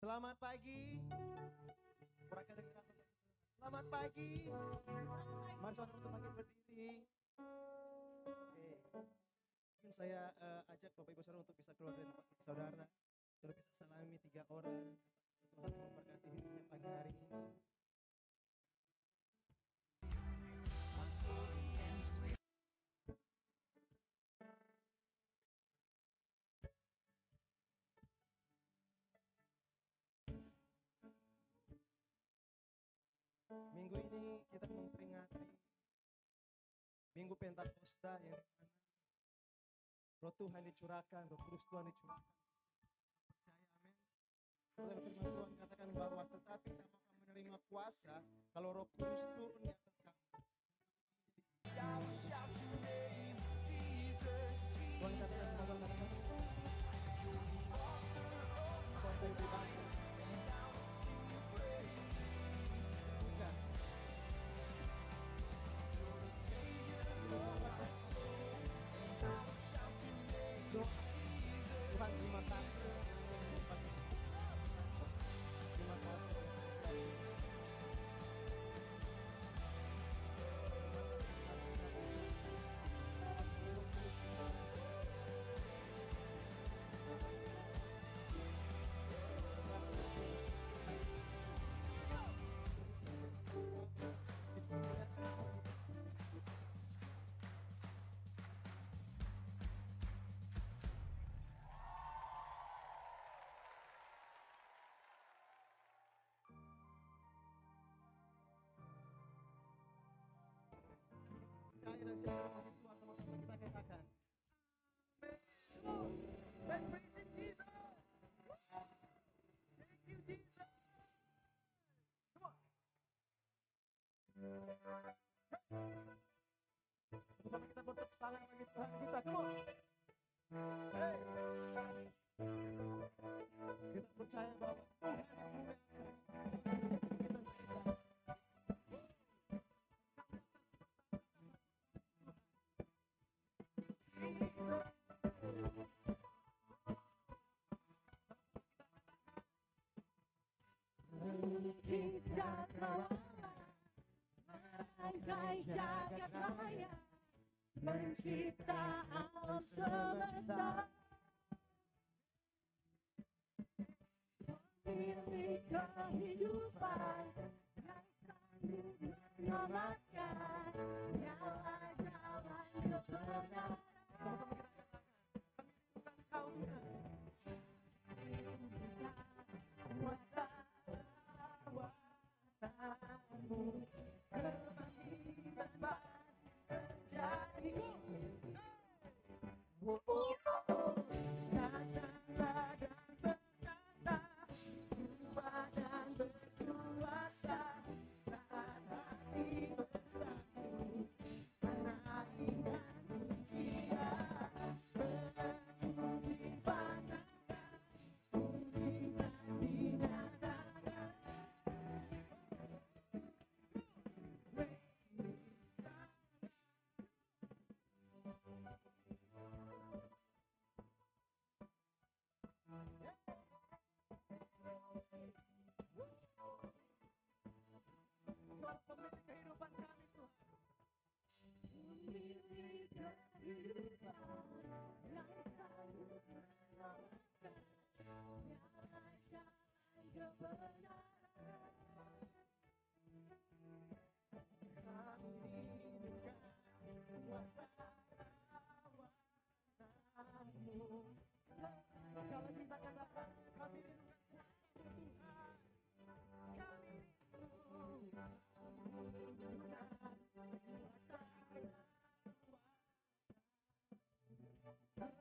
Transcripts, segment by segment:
Selamat pagi. Kurang kedengeran. Selamat pagi. Mari saudara untuk makin berdiri. Oke. Mungkin saya ajak Bapak Ibu Saudara untuk bisa keluar dari tempat saudara. Saudara bisa salami 3 orang. Kata Tuhan memberkati hidupnya pagi hari ini. Minggu ini kita memperingati Minggu Pentakosta yang dimana Roh Tuhan dicurahkan, Roh Kudus Tuhan dicurahkan. Percaya, amin. Setelah firman Tuhan katakan bahwa tetapi kamu akan menerima kuasa kalau Roh Kudus turun di atas kamu. Tuhan katakan semoga katakan kuasa yang bebas. Bukan. Tuhan terima kasih. Terima kasih. Percaya dan siapa yang Tuhan sama-sama kita katakan. Let's praise Him, Jesus. Thank you, Jesus. Come on. Sama kita bertepuk tangan bagi Tuhan kita. Come on. Hey. Kita percaya bahwa Tuhan yang mulia. Merangkai jagat raya, mencipta alam semesta, memilih kehidupan yang sanggup menyelamatkan, nyala jalan kebenaran. Kuasa kuasamu kebangkitan terjadi. Oh, oh, oh. Datanglah dan berkata, Tuhan dan berkuasa, saat hati bersatu, menaikkan pujian, berlaku dipandangkan, mujizat dinyatakan. Tuhan pemilik kehidupan kami, Tuhan. Memilih kehidupan yang sanggup menyelamatkan, nyala jalan kebenaran. Kami rindukan kuasa kawasanmu. Kalau kita katakan kami rindukan kuasa Tuhan, kami rindukan kuasa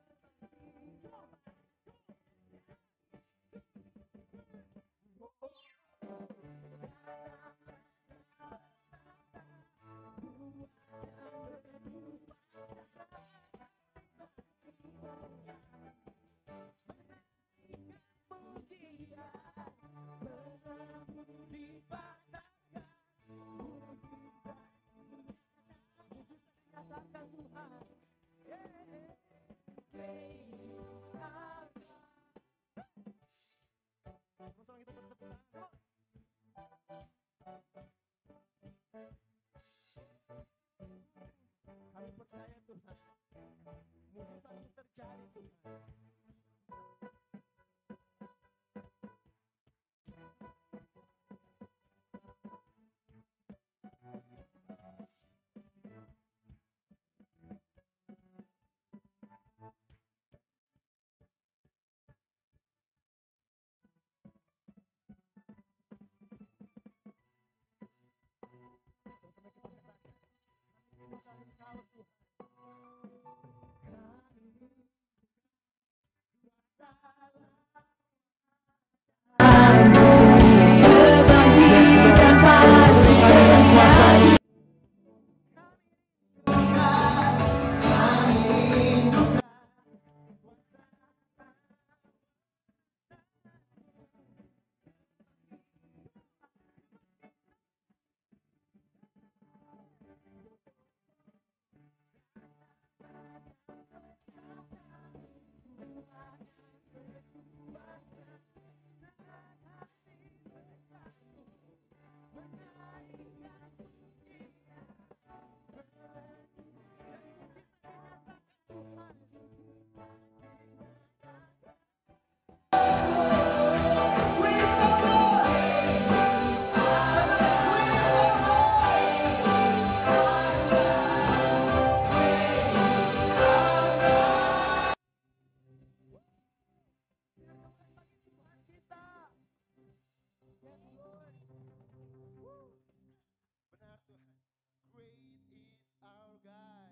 God.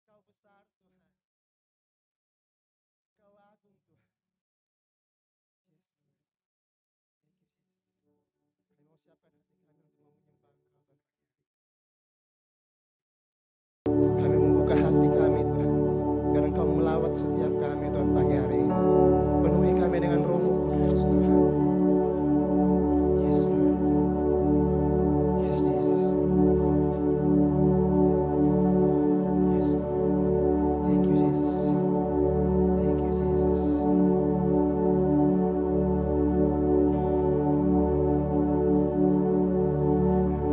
Engkau besar Tuhan. Engkau agung Tuhan. Yes Lord. Thank you Jesus. Kami mau siapkan hati kami untuk mau menyembah Engkau Tuhan pagi hari. Kami membuka hati kami Tuhan, biar Engkau melawat setiap kami Tuhan pagi hari ini. Penuhi kami dengan Roh-Mu Kudus Tuhan. Yes Lord. Yes Jesus. Yes Lord. Thank you Jesus. Thank you Jesus.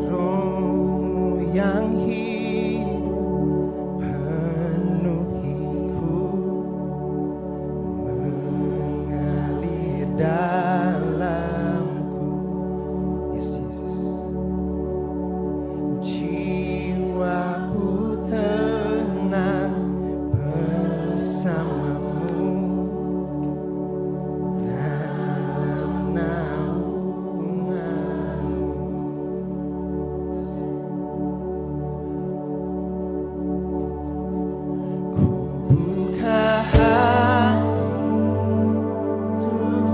Roh-Mu yang hidup penuhiku, mengalir dalamku. Yes Jesus. Jiwaku tenang bersamamu dalam naunganmu. Yes. Ku buka hati untuk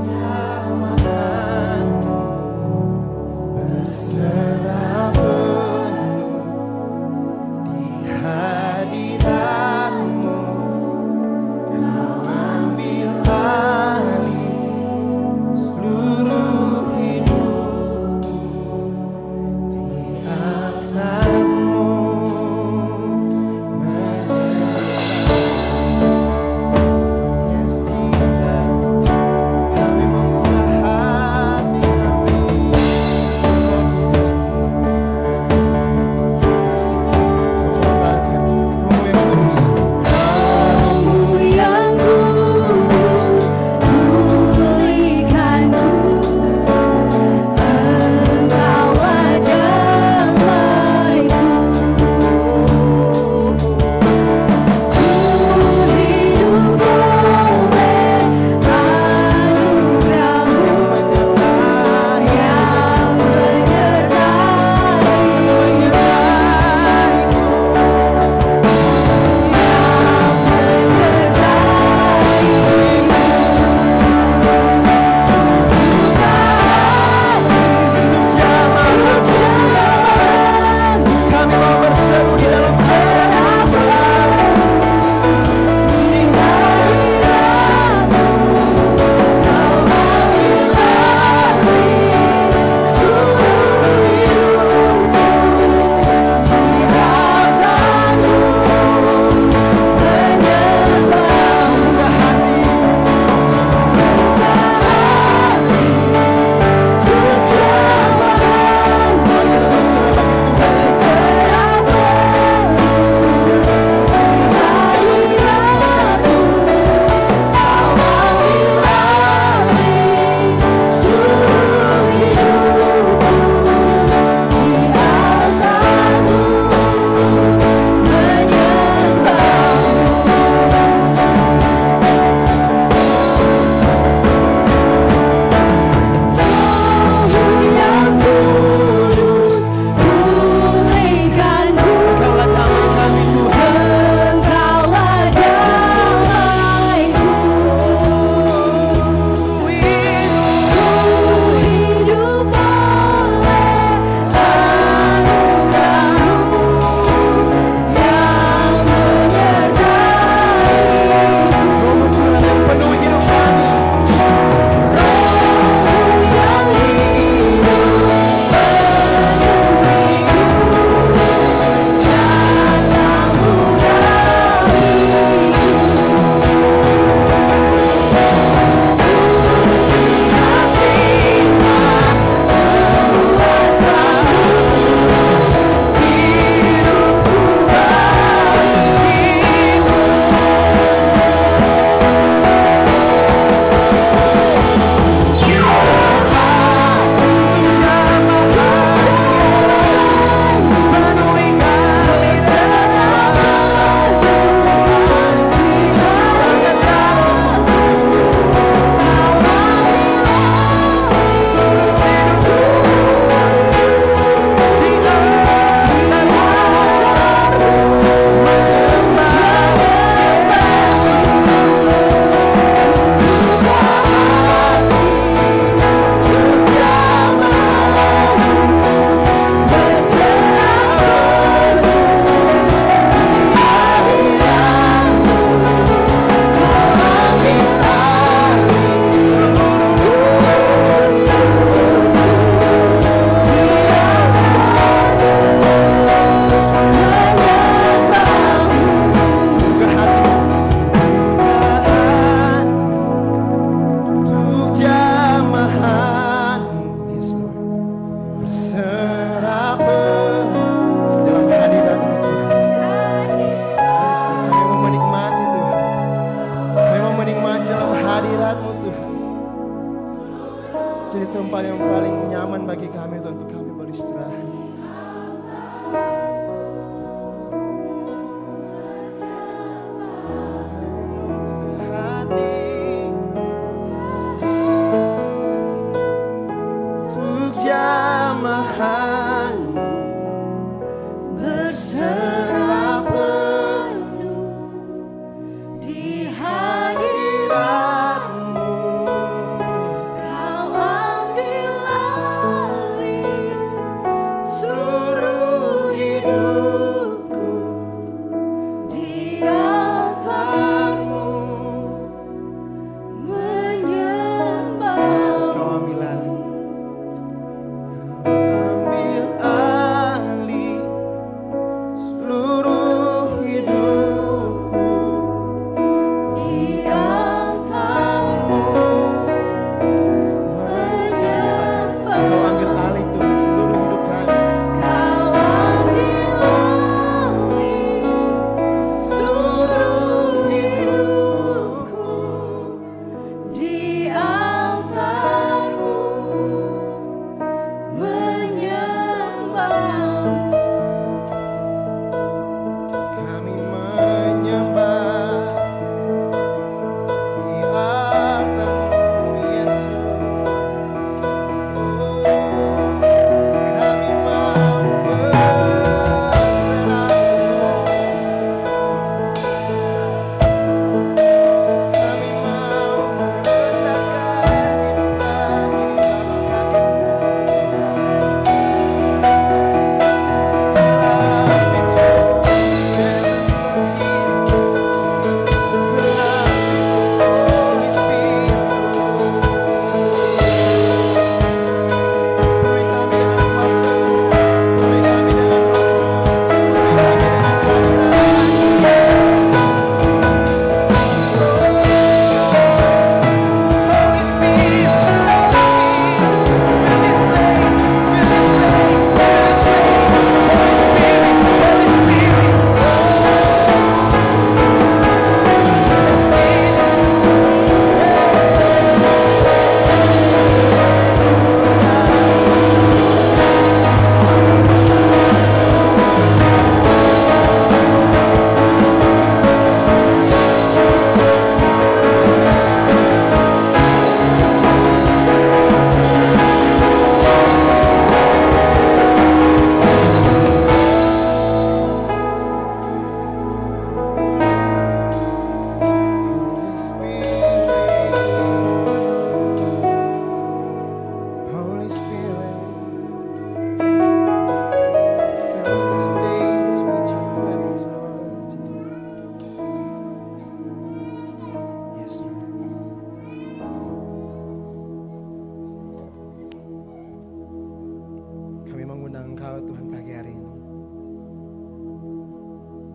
Jadi tempat yang paling nyaman bagi kami Tuhan, untuk kami beristirahat.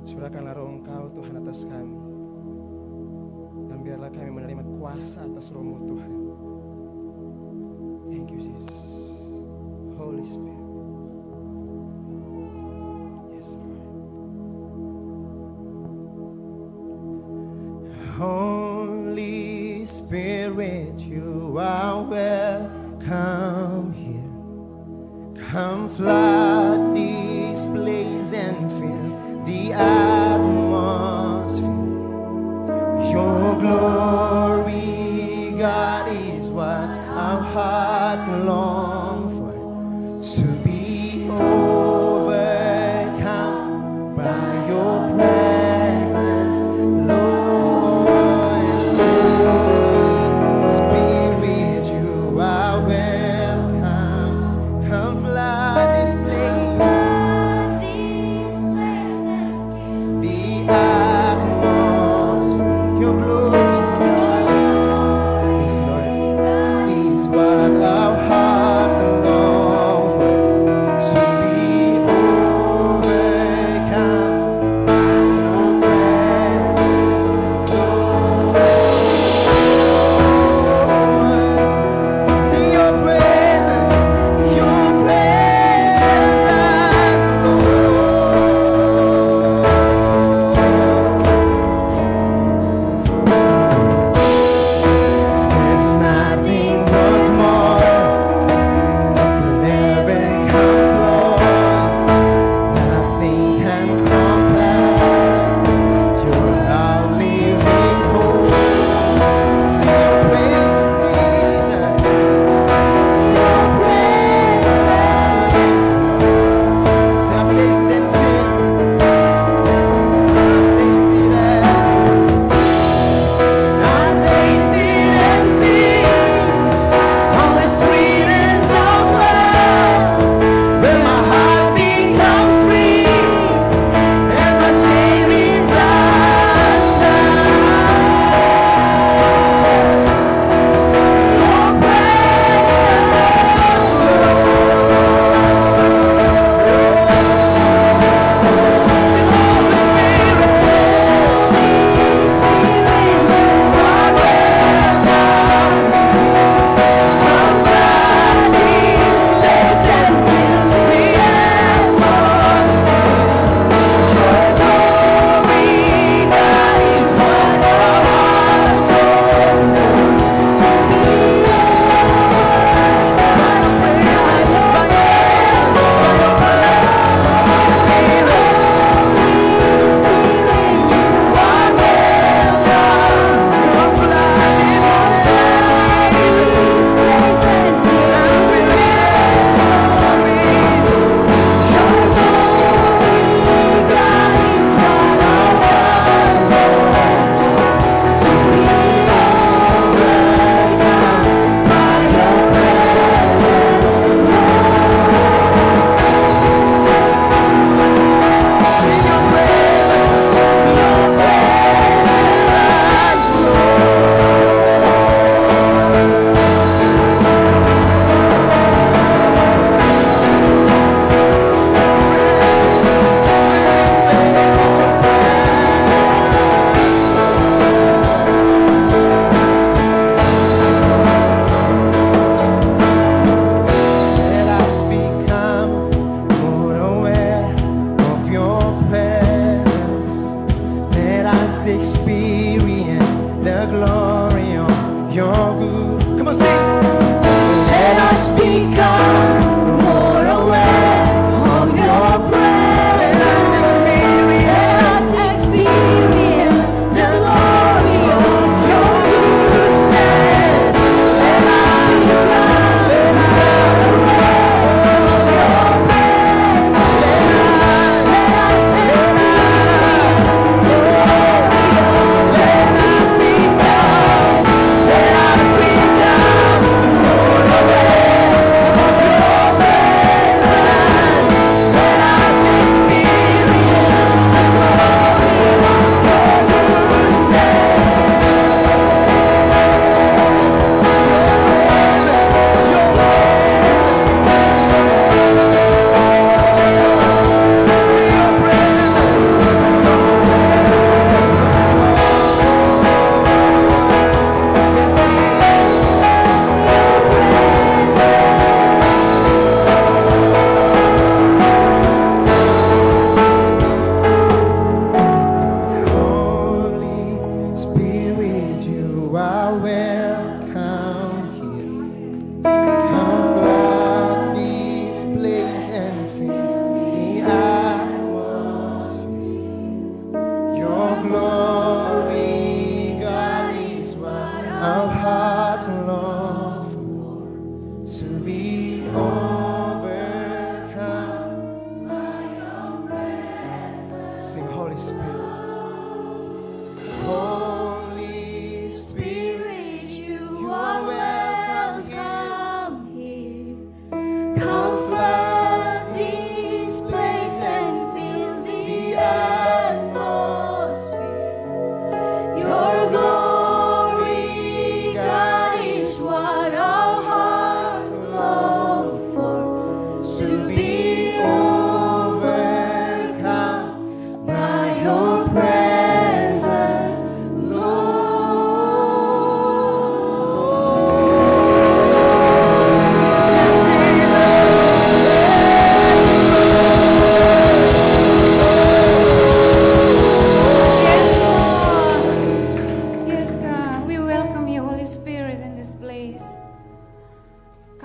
Curahkanlah roh Engkau Tuhan atas kami. Dan biarlah kami menerima kuasa atas roh-Mu Tuhan. Thank you Jesus. Holy Spirit. Yes Lord. Holy Spirit, you are welcome here. Come flood this place and fill the atmosphere. Your glory, God, is what our hearts long for. To be overcome by your presence, Lord. Holy Spirit, you are welcome. Come flood this place. Our hearts long for.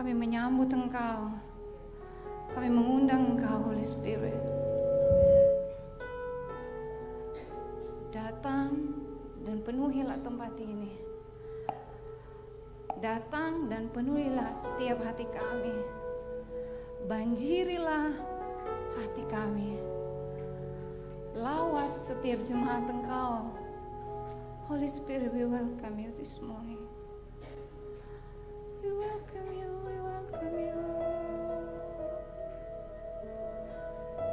Kami menyambut Engkau. Kami mengundang Engkau, Holy Spirit. Datang dan penuhilah tempat ini. Datang dan penuhilah setiap hati kami. Banjirilah hati kami. Lawat setiap jemaat Engkau. Holy Spirit, we welcome you this morning. We welcome you, we welcome you.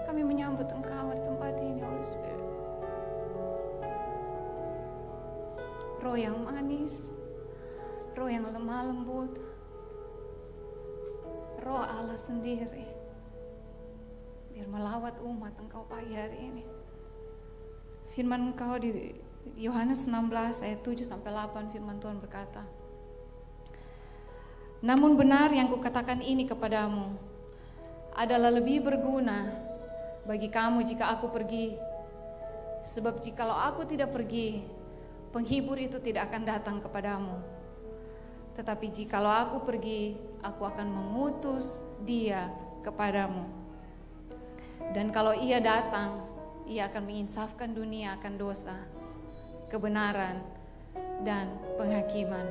Kami menyambut Engkau di tempat ini, Holy Spirit. Roh yang manis, roh yang lemah lembut, roh Allah sendiri, biar melawat umat Engkau pagi hari ini. Firman Engkau di Yohanes 16 ayat 7-8, firman Tuhan berkata, namun benar yang kukatakan ini kepadamu adalah lebih berguna bagi kamu jika aku pergi. Sebab jikalau aku tidak pergi, penghibur itu tidak akan datang kepadamu. Tetapi jikalau aku pergi, aku akan mengutus dia kepadamu. Dan kalau ia datang, ia akan menginsafkan dunia akan dosa, kebenaran, dan penghakiman.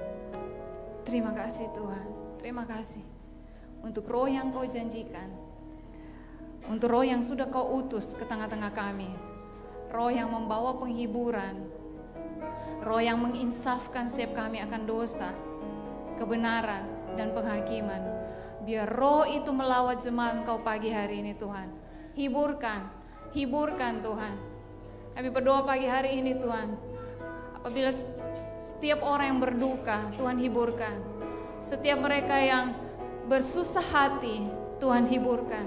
Terima kasih Tuhan, terima kasih untuk roh yang Kau janjikan, untuk roh yang sudah Kau utus ke tengah-tengah kami, roh yang membawa penghiburan, roh yang menginsafkan setiap kami akan dosa, kebenaran, dan penghakiman. Biar roh itu melawat jemaat Engkau pagi hari ini Tuhan. Hiburkan, hiburkan Tuhan. Kami berdoa pagi hari ini Tuhan, apabila setiap orang yang berduka, Tuhan hiburkan. Setiap mereka yang bersusah hati, Tuhan hiburkan.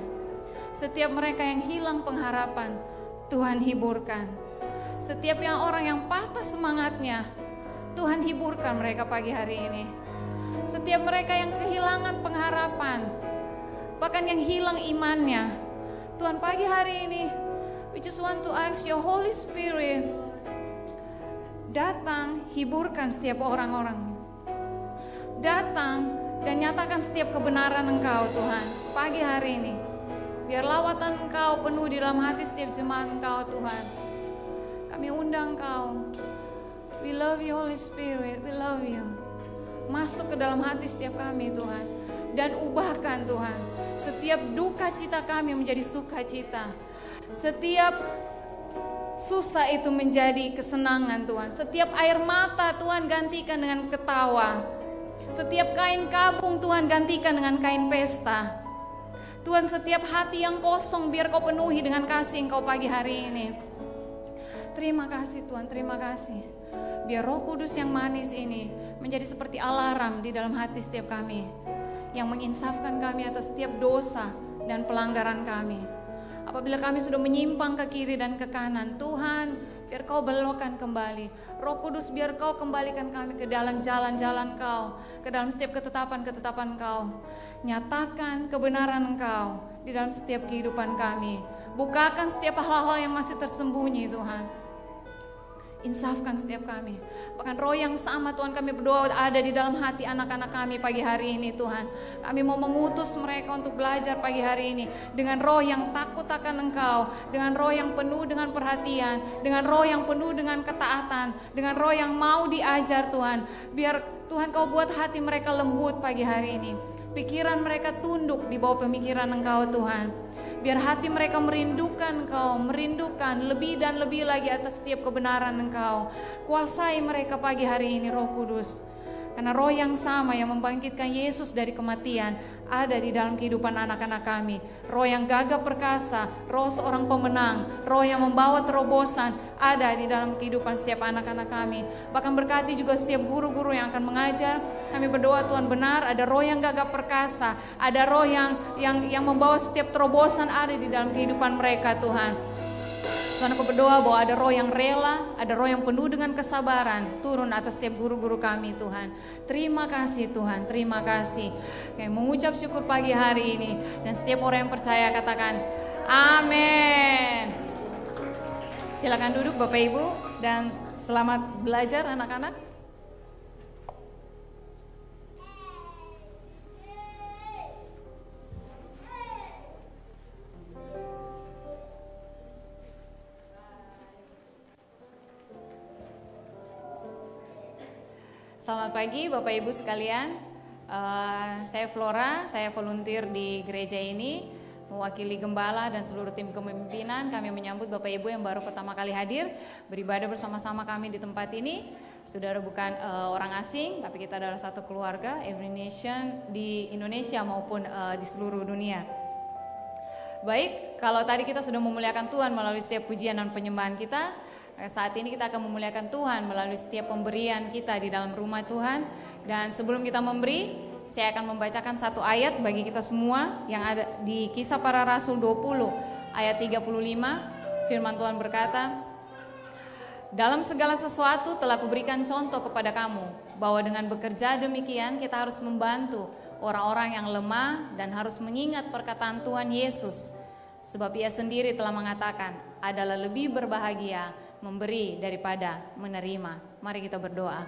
Setiap mereka yang hilang pengharapan, Tuhan hiburkan. Setiap orang yang patah semangatnya, Tuhan hiburkan mereka pagi hari ini. Setiap mereka yang kehilangan pengharapan, bahkan yang hilang imannya, Tuhan pagi hari ini, we just want to ask your Holy Spirit, datang, hiburkan setiap orang-orang. Datang dan nyatakan setiap kebenaran Engkau Tuhan pagi hari ini. Biar lawatan Engkau penuh di dalam hati setiap jemaat Engkau Tuhan. Kami undang Engkau. We love you Holy Spirit, we love you. Masuk ke dalam hati setiap kami Tuhan. Dan ubahkan Tuhan setiap duka cita kami menjadi sukacita. Setiap susah itu menjadi kesenangan Tuhan. Setiap air mata Tuhan gantikan dengan ketawa. Setiap kain kabung Tuhan gantikan dengan kain pesta. Tuhan, setiap hati yang kosong biar Kau penuhi dengan kasih Engkau pagi hari ini. Terima kasih Tuhan, terima kasih. Biar Roh Kudus yang manis ini menjadi seperti alarm di dalam hati setiap kami, yang menginsafkan kami atas setiap dosa dan pelanggaran kami. Apabila kami sudah menyimpang ke kiri dan ke kanan, Tuhan, biar Kau belokkan kembali. Roh Kudus, biar Kau kembalikan kami ke dalam jalan-jalan Kau, ke dalam setiap ketetapan-ketetapan Kau. Nyatakan kebenaran Engkau di dalam setiap kehidupan kami. Bukakan setiap hal-hal yang masih tersembunyi Tuhan. Insafkan setiap kami. Bahkan roh yang sama Tuhan, kami berdoa ada di dalam hati anak-anak kami pagi hari ini Tuhan. Kami mau mengutus mereka untuk belajar pagi hari ini dengan roh yang takut akan Engkau, dengan roh yang penuh dengan perhatian, dengan roh yang penuh dengan ketaatan, dengan roh yang mau diajar Tuhan. Biar Tuhan Kau buat hati mereka lembut pagi hari ini. Pikiran mereka tunduk di bawah pemikiran Engkau Tuhan. Biar hati mereka merindukan Engkau, merindukan lebih dan lebih lagi atas setiap kebenaran Engkau. Kuasai mereka pagi hari ini Roh Kudus. Karena roh yang sama yang membangkitkan Yesus dari kematian ada di dalam kehidupan anak-anak kami. Roh yang gagah perkasa, roh seorang pemenang, roh yang membawa terobosan ada di dalam kehidupan setiap anak-anak kami. Bahkan berkati juga setiap guru-guru yang akan mengajar. Kami berdoa Tuhan, benar ada roh yang gagah perkasa, ada roh yang membawa setiap terobosan ada di dalam kehidupan mereka Tuhan. Tuhan, aku berdoa bahwa ada roh yang rela, ada roh yang penuh dengan kesabaran turun atas setiap guru-guru kami Tuhan. Terima kasih Tuhan, terima kasih. Kami mengucap syukur pagi hari ini, dan setiap orang yang percaya katakan amin. Silakan duduk Bapak Ibu, dan selamat belajar anak-anak. Selamat pagi Bapak Ibu sekalian. Saya Flora, saya volunteer di gereja ini, mewakili gembala dan seluruh tim kepemimpinan. Kami menyambut Bapak Ibu yang baru pertama kali hadir beribadah bersama-sama kami di tempat ini. Saudara bukan orang asing, tapi kita adalah satu keluarga, Every Nation di Indonesia maupun di seluruh dunia. Baik, kalau tadi kita sudah memuliakan Tuhan melalui setiap pujian dan penyembahan kita, saat ini kita akan memuliakan Tuhan melalui setiap pemberian kita di dalam rumah Tuhan. Dan sebelum kita memberi, saya akan membacakan satu ayat bagi kita semua yang ada di Kisah Para Rasul 20 ayat 35. Firman Tuhan berkata, dalam segala sesuatu telah kuberikan contoh kepada kamu, bahwa dengan bekerja demikian kita harus membantu orang-orang yang lemah dan harus mengingat perkataan Tuhan Yesus. Sebab ia sendiri telah mengatakan, adalah lebih berbahagia memberi daripada menerima. Mari kita berdoa.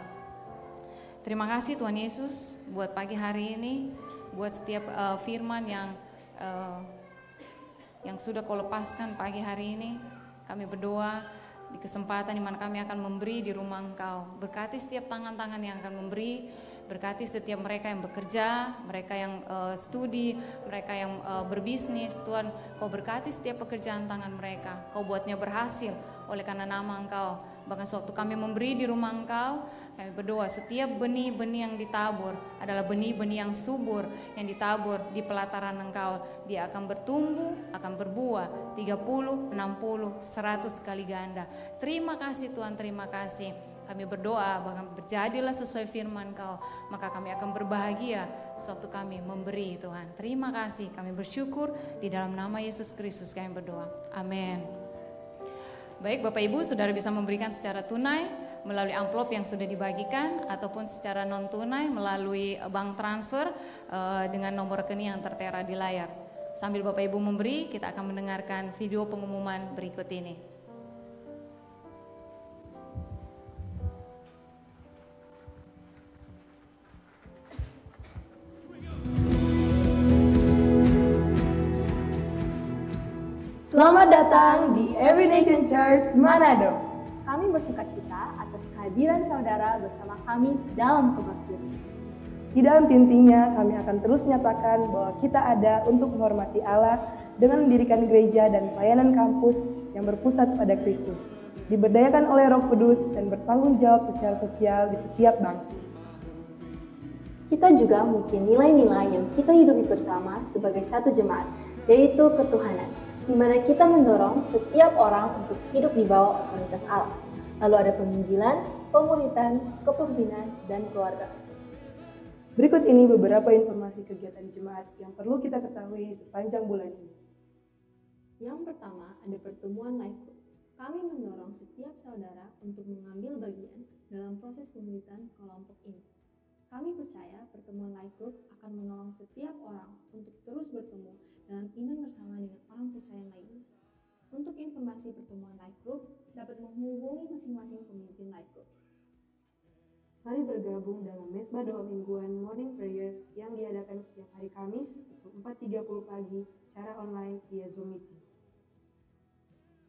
Terima kasih Tuhan Yesus buat pagi hari ini, buat setiap firman yang sudah Kau lepaskan pagi hari ini. Kami berdoa di kesempatan di mana kami akan memberi di rumah Engkau. Berkati setiap tangan-tangan yang akan memberi, berkati setiap mereka yang bekerja, mereka yang studi, mereka yang berbisnis. Tuhan, Kau berkati setiap pekerjaan tangan mereka. Kau buatnya berhasil oleh karena nama Engkau. Bahkan sewaktu kami memberi di rumah Engkau, kami berdoa setiap benih-benih yang ditabur adalah benih-benih yang subur, yang ditabur di pelataran Engkau. Dia akan bertumbuh, akan berbuah 30, 60, 100 kali ganda. Terima kasih Tuhan, terima kasih. Kami berdoa bahkan berjadilah sesuai firman Kau, maka kami akan berbahagia sewaktu kami memberi Tuhan. Terima kasih, kami bersyukur di dalam nama Yesus Kristus kami berdoa. Amin. Baik Bapak Ibu, saudara bisa memberikan secara tunai melalui amplop yang sudah dibagikan ataupun secara non tunai melalui bank transfer dengan nomor rekening yang tertera di layar. Sambil Bapak Ibu memberi, kita akan mendengarkan video pengumuman berikut ini. Selamat datang di Every Nation Church Manado. Kami bersuka cita atas kehadiran saudara bersama kami dalam kebaktian. Di dalam intinya kami akan terus nyatakan bahwa kita ada untuk menghormati Allah dengan mendirikan gereja dan pelayanan kampus yang berpusat pada Kristus, diberdayakan oleh Roh Kudus dan bertanggung jawab secara sosial di setiap bangsa. Kita juga memiliki nilai-nilai yang kita hidupi bersama sebagai satu jemaat, yaitu ketuhanan, di mana kita mendorong setiap orang untuk hidup di bawah otoritas Allah. Lalu ada penginjilan, pemuritan, kepemimpinan, dan keluarga. Berikut ini beberapa informasi kegiatan jemaat yang perlu kita ketahui sepanjang bulan ini. Yang pertama, ada pertemuan life group. Kami mendorong setiap saudara untuk mengambil bagian dalam proses pemuritan kelompok ini. Kami percaya pertemuan life group akan menolong setiap orang untuk terus bertemu dalam iman bersama dengan orang percaya lainnya. Untuk informasi pertemuan life group, dapat menghubungi masing-masing pemimpin life group. Mari bergabung dalam Mesbah Doa Mingguan Morning Prayer yang diadakan setiap hari Kamis pukul 4.30 pagi secara online via Zoom Meeting.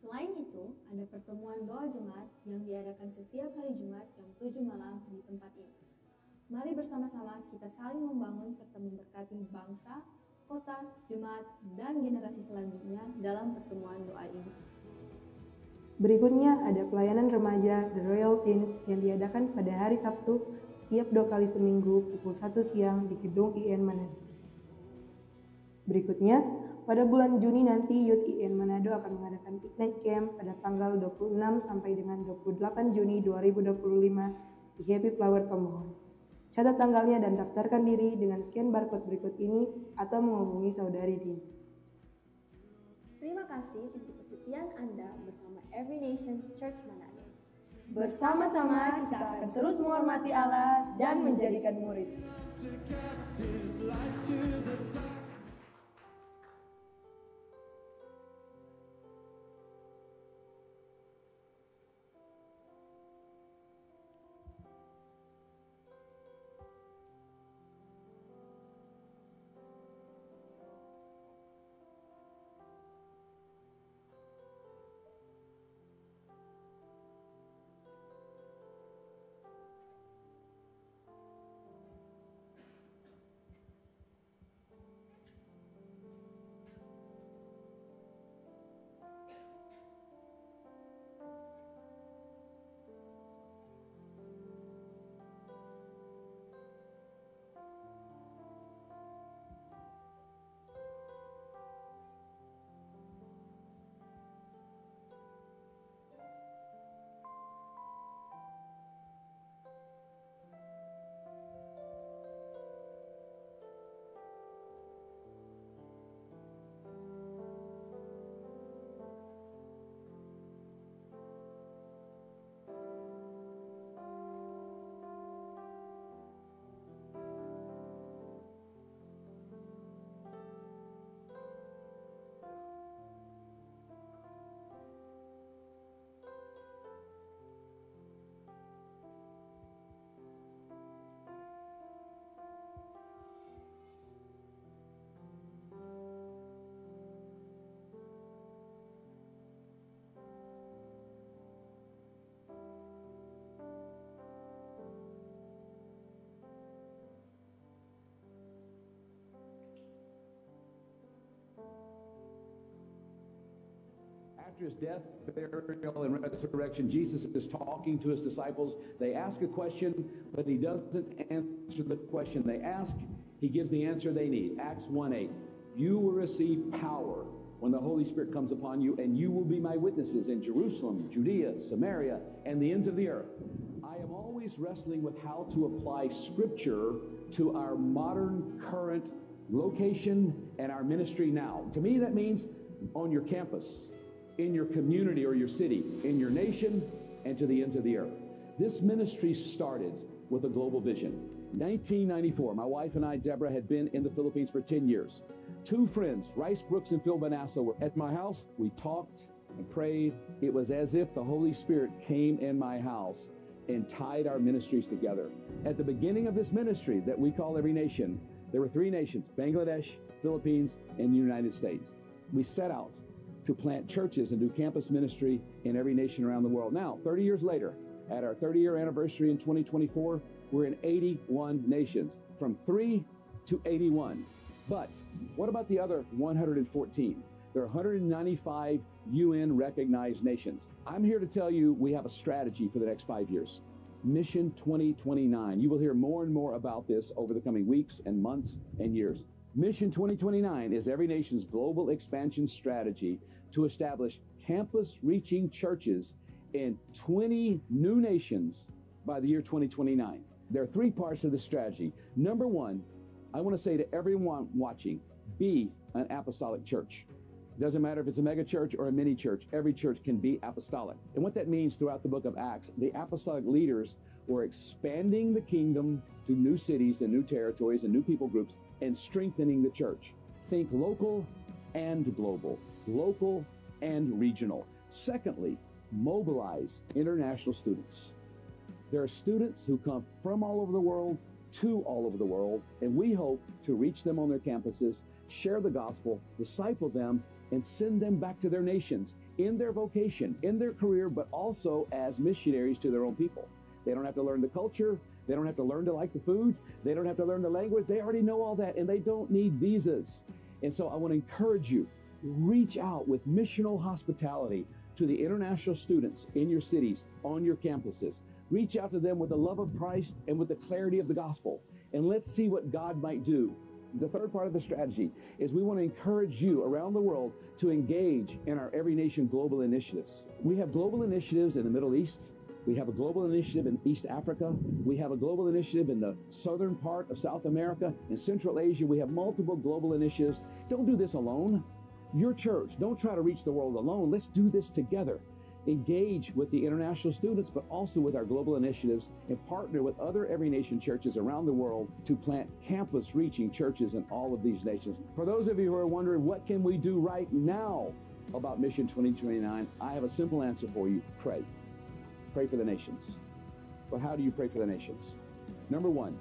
Selain itu, ada pertemuan doa jemaat yang diadakan setiap hari Jumat jam 7 malam di tempat ini. Mari bersama-sama kita saling membangun serta memberkati bangsa, kota, jemaat, dan generasi selanjutnya dalam pertemuan doa ini. Berikutnya ada pelayanan remaja The Royal Teens yang diadakan pada hari Sabtu setiap 2 kali seminggu pukul 1 siang di Gedung IN Manado. Berikutnya, pada bulan Juni nanti Youth IN Manado akan mengadakan Ignite Camp pada tanggal 26 sampai dengan 28 Juni 2025 di Happy Flower Tomohon. Catat tanggalnya dan daftarkan diri dengan scan barcode berikut ini atau menghubungi saudari Din. Terima kasih untuk kesetiaan Anda bersama Every Nation Church Manado. Bersama-sama kita akan terus menghormati Allah dan menjadikan murid. After his death, burial, and resurrection, Jesus is talking to his disciples. They ask a question, but he doesn't answer the question they ask. He gives the answer they need. Acts 1:8. You will receive power when the Holy Spirit comes upon you, and you will be my witnesses in Jerusalem, Judea, Samaria, and the ends of the earth. I am always wrestling with how to apply Scripture to our modern, current location and our ministry now. To me, that means on your campus, in your community or your city, in your nation, and to the ends of the earth. This ministry started with a global vision. 1994, my wife and I, Deborah, had been in the Philippines for 10 years. Two friends, Rice Brooks and Phil Banassa, were at my house. We talked and prayed. It was as if the Holy Spirit came in my house and tied our ministries together. At the beginning of this ministry that we call Every Nation, there were three nations: Bangladesh, Philippines, and the United States. We set out to plant churches and do campus ministry in every nation around the world. Now, 30 years later, at our 30-year anniversary in 2024, we're in 81 nations, from 3 to 81. But what about the other 114? There are 195 UN-recognized nations. I'm here to tell you we have a strategy for the next 5 years. Mission 2029. You will hear more and more about this over the coming weeks and months and years. Mission 2029 is Every Nation's global expansion strategy to establish campus-reaching churches in 20 new nations by the year 2029. There are three parts of the strategy. Number one, I want to say to everyone watching, be an apostolic church. Doesn't matter if it's a mega church or a mini church, every church can be apostolic. And what that means throughout the book of Acts, the apostolic leaders were expanding the kingdom to new cities and new territories and new people groups and strengthening the church. Think local and global, local and regional. Secondly, mobilize international students. There are students who come from all over the world to all over the world, and we hope to reach them on their campuses, share the gospel, disciple them, and send them back to their nations in their vocation, in their career, but also as missionaries to their own people. They don't have to learn the culture. They don't have to learn to like the food. They don't have to learn the language. They already know all that, and they don't need visas. And so I want to encourage you, reach out with missional hospitality to the international students in your cities, on your campuses. Reach out to them with the love of Christ and with the clarity of the gospel. And let's see what God might do. The third part of the strategy is we want to encourage you around the world to engage in our Every Nation global initiatives. We have global initiatives in the Middle East. We have a global initiative in East Africa. We have a global initiative in the southern part of South America. In Central Asia, we have multiple global initiatives. Don't do this alone. Your church, don't try to reach the world alone. Let's do this together. Engage with the international students, but also with our global initiatives, and partner with other Every Nation churches around the world to plant campus-reaching churches in all of these nations. For those of you who are wondering, what can we do right now about Mission 2029? I have a simple answer for you. Pray. Pray for the nations. But how do you pray for the nations? Number one,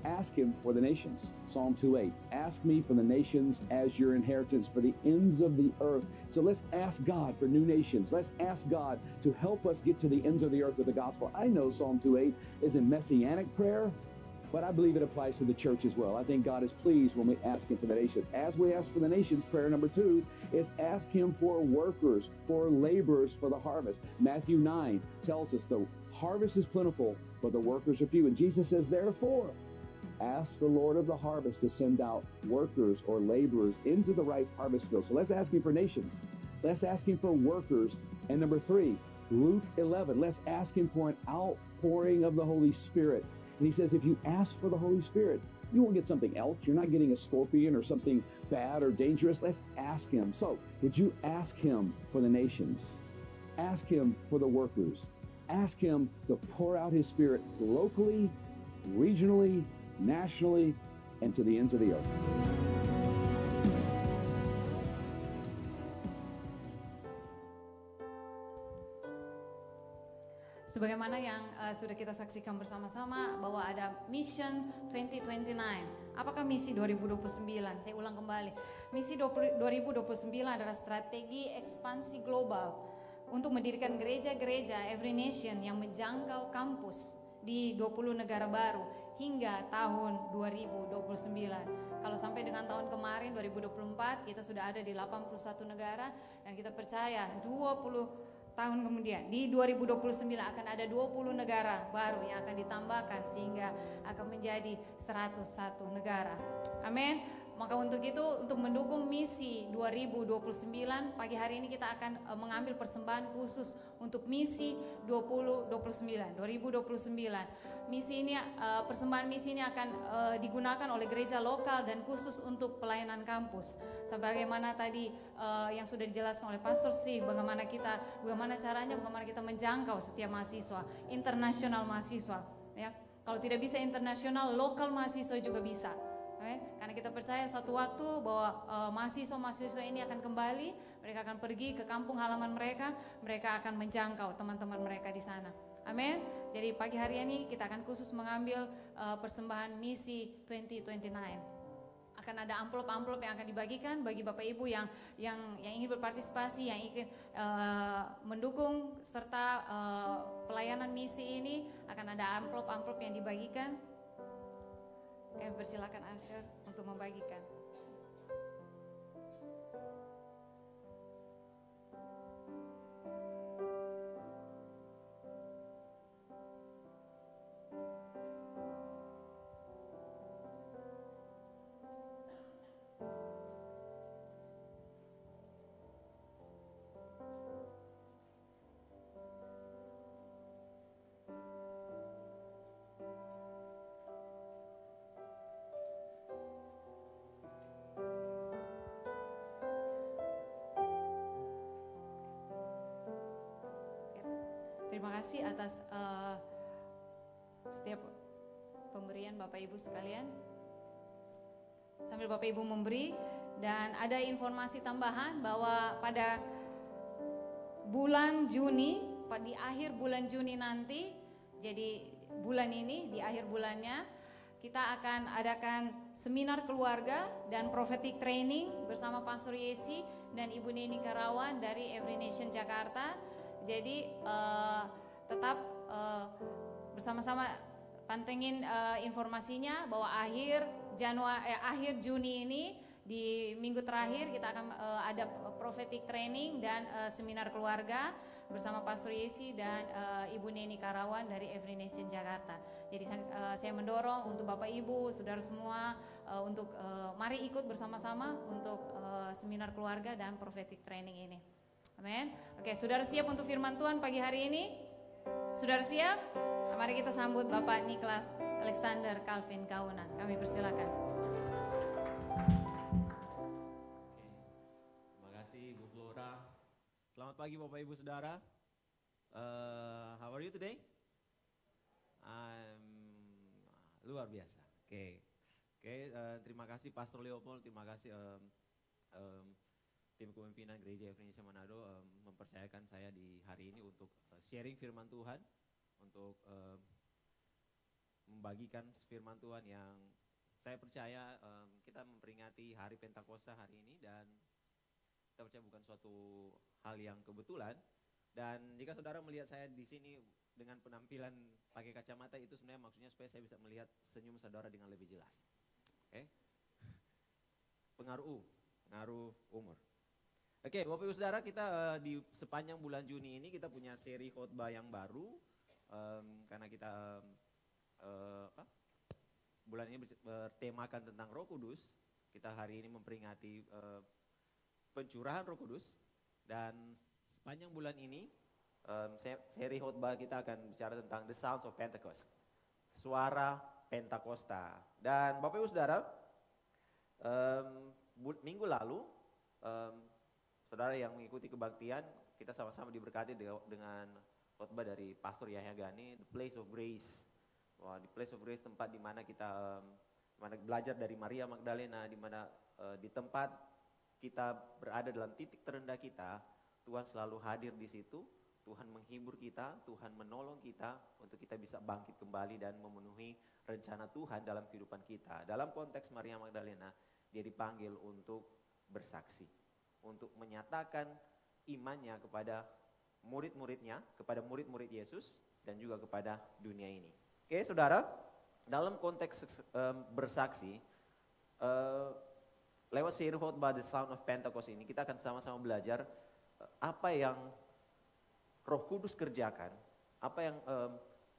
ask Him for the nations. Psalm 2:8. Ask me for the nations as your inheritance, for the ends of the earth. So let's ask God for new nations. Let's ask God to help us get to the ends of the earth with the gospel. I know Psalm 2:8 is a messianic prayer, but I believe it applies to the church as well. I think God is pleased when we ask Him for the nations. As we ask for the nations, prayer number two is ask Him for workers, for laborers for the harvest. Matthew 9 tells us the harvest is plentiful, but the workers are few. And Jesus says, therefore, ask the Lord of the harvest to send out workers or laborers into the right harvest field. So let's ask Him for nations. Let's ask Him for workers. And number three, Luke 11, let's ask Him for an outpouring of the Holy Spirit. And He says, if you ask for the Holy Spirit, you won't get something else. You're not getting a scorpion or something bad or dangerous. Let's ask Him. So would you ask Him for the nations? Ask Him for the workers. Ask Him to pour out His Spirit locally, regionally, nationally, and to the ends of the earth. Sebagaimana yang sudah kita saksikan bersama-sama bahwa ada Mission 2029. Apakah misi 2029? Saya ulang kembali. Misi 2029 adalah strategi ekspansi global untuk mendirikan gereja-gereja Every Nation yang menjangkau kampus di 20 negara baru hingga tahun 2029. Kalau sampai dengan tahun kemarin 2024 kita sudah ada di 81 negara, dan kita percaya 20 tahun kemudian di 2029 akan ada 20 negara baru yang akan ditambahkan sehingga akan menjadi 101 negara. Amin. Maka untuk itu, untuk mendukung misi 2029, pagi hari ini kita akan mengambil persembahan khusus untuk misi 2029. Misi ini, persembahan misi ini akan digunakan oleh gereja lokal dan khusus untuk pelayanan kampus. Sebagaimana tadi yang sudah dijelaskan oleh Pastor Steve, bagaimana caranya, bagaimana kita menjangkau setiap mahasiswa, internasional mahasiswa. Ya, kalau tidak bisa internasional, lokal mahasiswa juga bisa. Karena kita percaya suatu waktu bahwa mahasiswa-mahasiswa ini akan kembali, mereka akan pergi ke kampung halaman mereka akan menjangkau teman-teman mereka di sana. Amin. Jadi pagi hari ini kita akan khusus mengambil persembahan misi 2029. Akan ada amplop-amplop yang akan dibagikan bagi Bapak Ibu yang ingin berpartisipasi, yang ingin mendukung serta pelayanan misi ini, akan ada amplop-amplop yang dibagikan. Kami persilakan Asher untuk membagikan. Terima kasih atas setiap pemberian Bapak Ibu sekalian. Sambil Bapak Ibu memberi, dan ada informasi tambahan bahwa pada bulan Juni, di akhir bulan Juni nanti, jadi bulan ini di akhir bulannya kita akan adakan seminar keluarga dan prophetic training bersama Pastor Yesi dan Ibu Neni Karawan dari Every Nation Jakarta. Jadi tetap bersama-sama pantengin informasinya bahwa akhir Juni ini di minggu terakhir kita akan ada prophetic training dan seminar keluarga bersama Pastor Yesi dan Ibu Neni Karawan dari Every Nation Jakarta. Jadi saya mendorong untuk Bapak Ibu, saudara semua untuk mari ikut bersama-sama untuk seminar keluarga dan prophetic training ini. Amin. Oke, saudara siap untuk firman Tuhan pagi hari ini? Saudara siap? Mari kita sambut Bapak Niklas Alexander Calvin Kaunan. Kami persilakan. Terima kasih Bu Flora. Selamat pagi Bapak Ibu Saudara. How are you today? Luar biasa. Oke. Terima kasih Pastor Leopold. Terima kasih tim kepemimpinan Gereja Every Nation Manado mempercayakan saya di hari ini untuk sharing firman Tuhan, untuk membagikan firman Tuhan yang saya percaya kita memperingati hari Pentakosta hari ini, dan kita percaya bukan suatu hal yang kebetulan. Dan jika saudara melihat saya di sini dengan penampilan pakai kacamata, itu sebenarnya maksudnya supaya saya bisa melihat senyum saudara dengan lebih jelas. Oke? Pengaruh umur. Oke, Bapak Ibu Saudara, kita di sepanjang bulan Juni ini kita punya seri khotbah yang baru, karena kita bulan ini bertemakan tentang Roh Kudus. Kita hari ini memperingati pencurahan Roh Kudus, dan sepanjang bulan ini seri khotbah kita akan bicara tentang The Sounds of Pentecost, suara Pentakosta. Dan Bapak Ibu Saudara, minggu lalu saudara yang mengikuti kebaktian, kita sama-sama diberkati dengan khotbah dari Pastor Yahya Gani, The Place of Grace. Wah, di Place of Grace, tempat di mana kita belajar dari Maria Magdalena, di mana di tempat kita berada dalam titik terendah kita, Tuhan selalu hadir di situ. Tuhan menghibur kita, Tuhan menolong kita untuk kita bisa bangkit kembali dan memenuhi rencana Tuhan dalam kehidupan kita. Dalam konteks Maria Magdalena, dia dipanggil untuk bersaksi, untuk menyatakan imannya kepada murid-muridnya, kepada murid-murid Yesus, dan juga kepada dunia ini. Oke, saudara, dalam konteks bersaksi, lewat seri khotbah The Sound of Pentecost ini kita akan sama-sama belajar apa yang Roh Kudus kerjakan, apa yang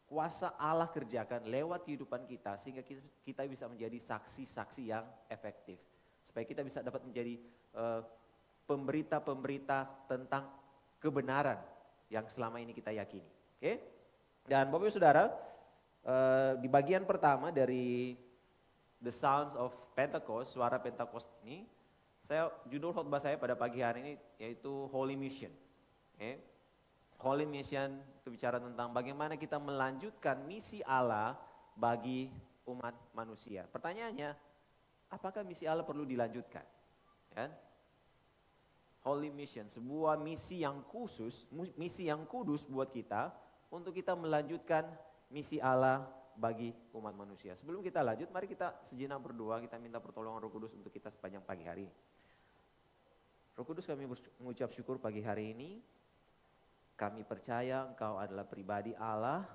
kuasa Allah kerjakan lewat kehidupan kita sehingga kita bisa menjadi saksi-saksi yang efektif. Supaya kita bisa dapat menjadi pemberita-pemberita tentang kebenaran yang selama ini kita yakini. Oke? Dan Bapak Ibu Saudara, di bagian pertama dari The Sounds of Pentecost, suara Pentakost ini, judul khotbah saya pada pagi hari ini yaitu Holy Mission. Oke? Holy Mission itu bicara tentang bagaimana kita melanjutkan misi Allah bagi umat manusia. Pertanyaannya, apakah misi Allah perlu dilanjutkan? Ya? Holy Mission, sebuah misi yang khusus, misi yang kudus buat kita untuk kita melanjutkan misi Allah bagi umat manusia. Sebelum kita lanjut, mari kita sejenak berdoa, kita minta pertolongan Roh Kudus untuk kita sepanjang pagi hari. Roh Kudus, kami mengucap syukur pagi hari ini. Kami percaya Engkau adalah pribadi Allah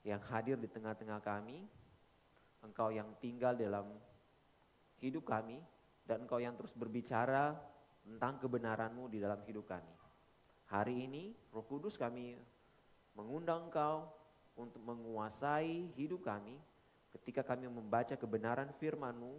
yang hadir di tengah-tengah kami. Engkau yang tinggal dalam hidup kami dan Engkau yang terus berbicara tentang kebenaran-Mu di dalam hidup kami. Hari ini Roh Kudus kami mengundang Engkau untuk menguasai hidup kami ketika kami membaca kebenaran firman-Mu.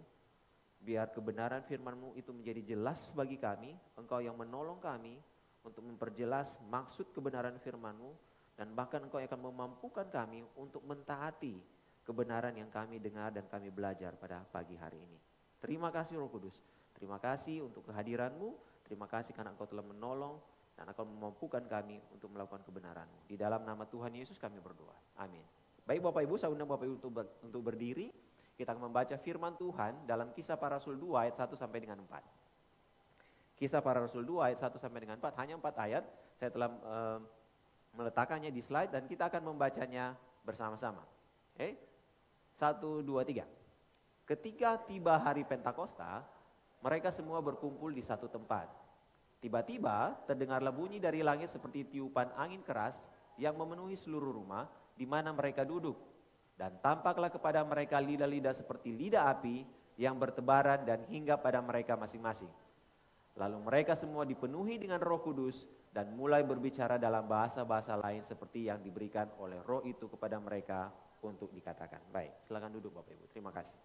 Biar kebenaran firman-Mu itu menjadi jelas bagi kami. Engkau yang menolong kami untuk memperjelas maksud kebenaran firman-Mu, dan bahkan Engkau akan memampukan kami untuk mentaati kebenaran yang kami dengar dan kami belajar pada pagi hari ini. Terima kasih Roh Kudus, terima kasih untuk kehadiran-Mu, terima kasih karena Engkau telah menolong dan akan memampukan kami untuk melakukan kebenaran-Mu. Di dalam nama Tuhan Yesus kami berdoa, amin. Baik Bapak Ibu, saya undang Bapak Ibu untuk berdiri, kita akan membaca firman Tuhan dalam Kisah Para Rasul 2 ayat 1 sampai dengan 4. Kisah Para Rasul 2 ayat 1 sampai dengan 4, hanya 4 ayat, saya telah meletakkannya di slide dan kita akan membacanya bersama-sama. Oke? 1, 2, 3. Ketika tiba hari Pentakosta, mereka semua berkumpul di satu tempat. Tiba-tiba terdengarlah bunyi dari langit seperti tiupan angin keras yang memenuhi seluruh rumah di mana mereka duduk. Dan tampaklah kepada mereka lidah-lidah seperti lidah api yang bertebaran dan hinggap pada mereka masing-masing. Lalu mereka semua dipenuhi dengan Roh Kudus dan mulai berbicara dalam bahasa-bahasa lain seperti yang diberikan oleh Roh itu kepada mereka untuk dikatakan. Baik, silakan duduk Bapak Ibu. Terima kasih.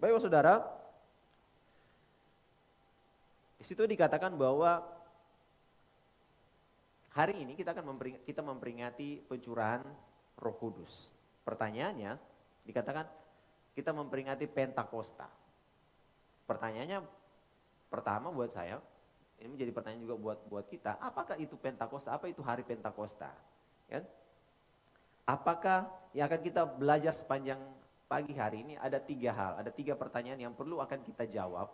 Baik Bapak Saudara, di situ dikatakan bahwa hari ini kita memperingati pencurahan Roh Kudus. Pertanyaannya dikatakan kita memperingati Pentakosta. Pertanyaannya pertama buat saya, ini menjadi pertanyaan juga buat kita, apakah itu Pentakosta, apa itu hari Pentakosta? Ya? Apakah yang akan kita belajar sepanjang pagi hari ini ada 3 hal, ada 3 pertanyaan yang perlu akan kita jawab.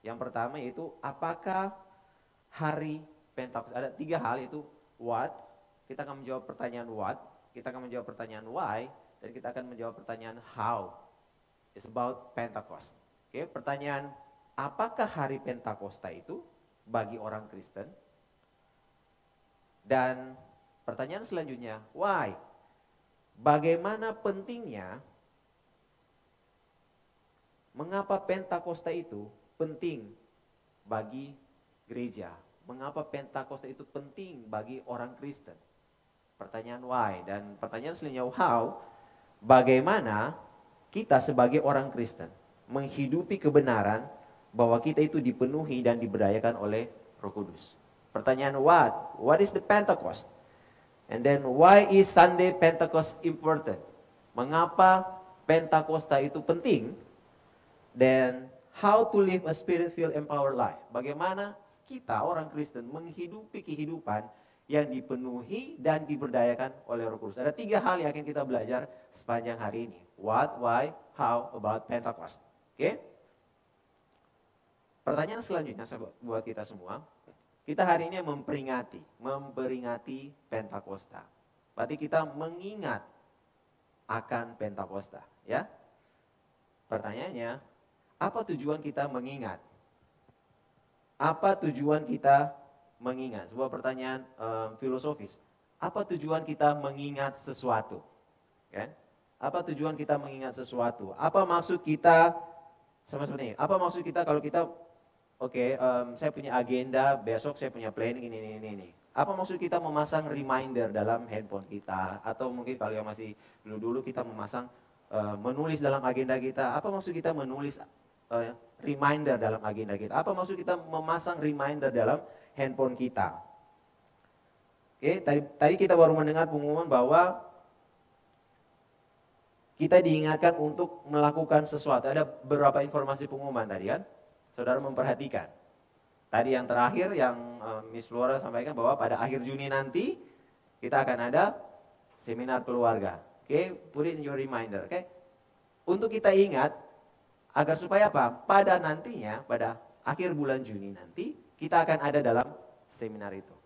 Yang pertama yaitu apakah hari Pentakosta, ada 3 hal yaitu what, kita akan menjawab pertanyaan what, kita akan menjawab pertanyaan why, dan kita akan menjawab pertanyaan how. It's about Pentecost. Oke, pertanyaan apakah hari Pentakosta itu bagi orang Kristen? Dan pertanyaan selanjutnya, why? Bagaimana pentingnya, mengapa Pentakosta itu penting bagi gereja? Mengapa Pentakosta itu penting bagi orang Kristen? Pertanyaan why, dan pertanyaan selanjutnya how? Bagaimana kita sebagai orang Kristen menghidupi kebenaran bahwa kita itu dipenuhi dan diberdayakan oleh Roh Kudus. Pertanyaan what is the Pentecost? And then why is Sunday Pentecost important? Mengapa Pentakosta itu penting? Dan how to live a spirit-filled empowered life? Bagaimana kita orang Kristen menghidupi kehidupan yang dipenuhi dan diberdayakan oleh Roh Kudus. Ada 3 hal yang akan kita belajar sepanjang hari ini. What, why, how about Pentecost. Oke? Pertanyaan selanjutnya buat kita semua. Kita hari ini memperingati Pentakosta. Berarti kita mengingat akan Pentakosta, ya. Pertanyaannya, apa tujuan kita mengingat? Apa tujuan kita mengingat? Sebuah pertanyaan filosofis. Apa tujuan kita mengingat sesuatu? Kan? Apa tujuan kita mengingat sesuatu? Apa maksud kita, sama seperti ini, apa maksud kita kalau kita, saya punya agenda, besok saya punya planning ini. Apa maksud kita memasang reminder dalam handphone kita? Atau mungkin kalau yang masih dulu kita memasang, menulis dalam agenda kita. Apa maksud kita menulis reminder dalam agenda kita? Apa maksud kita memasang reminder dalam handphone kita? Tadi kita baru mendengar pengumuman bahwa kita diingatkan untuk melakukan sesuatu. Ada beberapa informasi pengumuman tadi kan? Saudara memperhatikan. Tadi yang terakhir yang Miss Flora sampaikan bahwa pada akhir Juni nanti kita akan ada seminar keluarga. Put it in your reminder. Untuk kita ingat agar supaya apa? Pada nantinya, pada akhir bulan Juni nanti kita akan ada dalam seminar itu.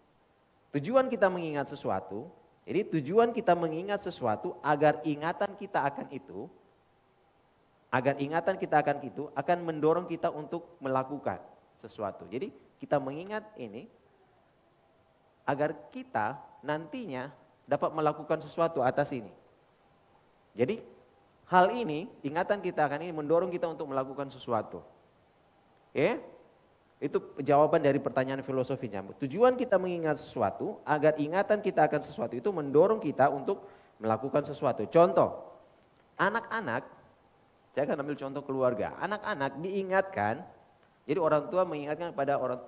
Tujuan kita mengingat sesuatu, jadi tujuan kita mengingat sesuatu agar ingatan kita akan itu, akan mendorong kita untuk melakukan sesuatu. Jadi kita mengingat ini agar kita nantinya dapat melakukan sesuatu atas ini. Jadi hal ini, ingatan kita akan ini mendorong kita untuk melakukan sesuatu. Itu jawaban dari pertanyaan filosofinya. Tujuan kita mengingat sesuatu agar ingatan kita akan sesuatu itu mendorong kita untuk melakukan sesuatu. Contoh, anak-anak, saya akan ambil contoh keluarga. Anak-anak diingatkan, jadi orang tua mengingatkan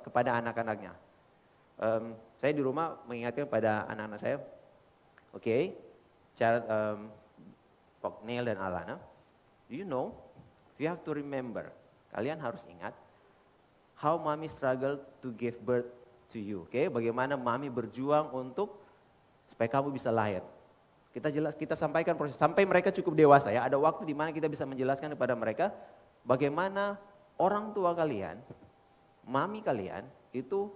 kepada anak-anaknya. Saya di rumah mengingatkan pada anak-anak saya, Neil dan Alana, you have to remember, kalian harus ingat, how mommy struggle to give birth to you. Bagaimana mami berjuang untuk supaya kamu bisa lahir. Kita sampaikan proses sampai mereka cukup dewasa ya. Ada waktu di mana kita bisa menjelaskan kepada mereka bagaimana orang tua kalian, mami kalian itu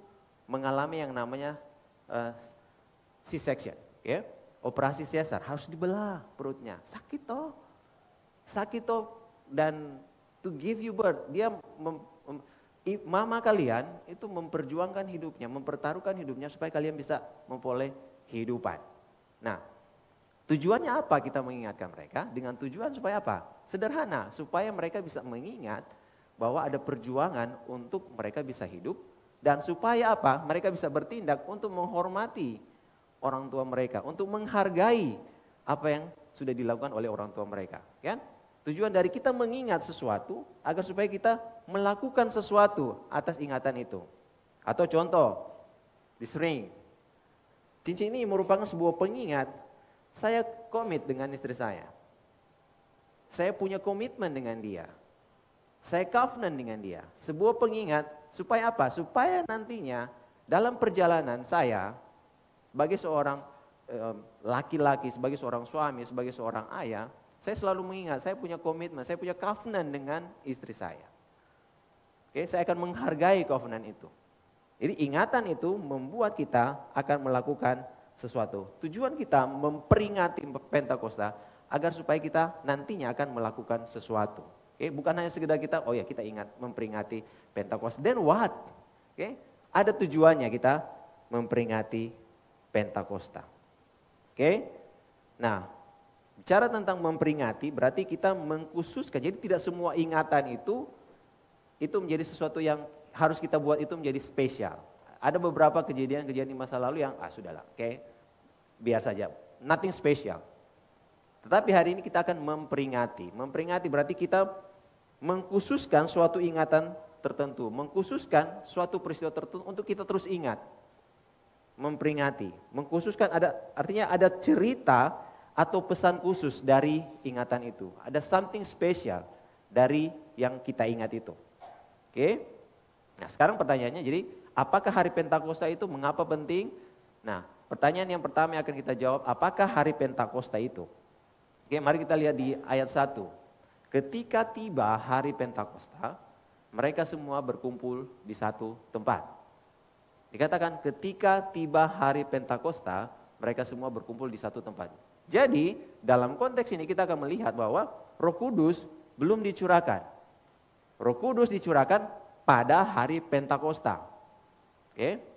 mengalami yang namanya C-section, operasi sesar, harus dibelah perutnya, sakit toh, dan to give you birth, mama kalian itu memperjuangkan hidupnya, mempertaruhkan hidupnya supaya kalian bisa memperoleh kehidupan. Nah, tujuannya apa kita mengingatkan mereka? Dengan tujuan supaya apa? Sederhana, supaya mereka bisa mengingat bahwa ada perjuangan untuk mereka bisa hidup dan supaya apa? Mereka bisa bertindak untuk menghormati orang tua mereka, untuk menghargai apa yang sudah dilakukan oleh orang tua mereka, kan? Tujuan dari kita mengingat sesuatu agar supaya kita melakukan sesuatu atas ingatan itu. Atau contoh, this ring. Cincin ini merupakan sebuah pengingat, saya komit dengan istri saya. Saya punya komitmen dengan dia. Saya covenant dengan dia. Sebuah pengingat supaya apa? Supaya nantinya dalam perjalanan saya sebagai seorang laki-laki, sebagai seorang suami, sebagai seorang ayah, saya selalu mengingat, saya punya komitmen, saya punya covenant dengan istri saya. Saya akan menghargai covenant itu. Jadi ingatan itu membuat kita akan melakukan sesuatu. Tujuan kita memperingati Pentakosta agar supaya kita nantinya akan melakukan sesuatu. Bukan hanya sekedar kita, kita ingat memperingati Pentakosta. Then what? Ada tujuannya kita memperingati Pentakosta. Nah, bicara tentang memperingati berarti kita mengkhususkan. Jadi tidak semua ingatan itu menjadi sesuatu yang harus kita buat itu menjadi spesial. Ada beberapa kejadian-kejadian di masa lalu yang sudahlah, biar saja, nothing special. Tetapi hari ini kita akan memperingati. Memperingati berarti kita mengkhususkan suatu ingatan tertentu, mengkhususkan suatu peristiwa tertentu untuk kita terus ingat. Memperingati, mengkhususkan artinya ada cerita atau pesan khusus dari ingatan itu. Ada something special dari yang kita ingat itu. Nah sekarang pertanyaannya, jadi apakah hari Pentakosta itu mengapa penting? Nah pertanyaan yang pertama yang akan kita jawab, apakah hari Pentakosta itu? Mari kita lihat di ayat 1. Ketika tiba hari Pentakosta, mereka semua berkumpul di satu tempat. Dikatakan ketika tiba hari Pentakosta, mereka semua berkumpul di satu tempat. Jadi dalam konteks ini kita akan melihat bahwa Roh Kudus belum dicurahkan. Roh Kudus dicurahkan pada hari Pentakosta.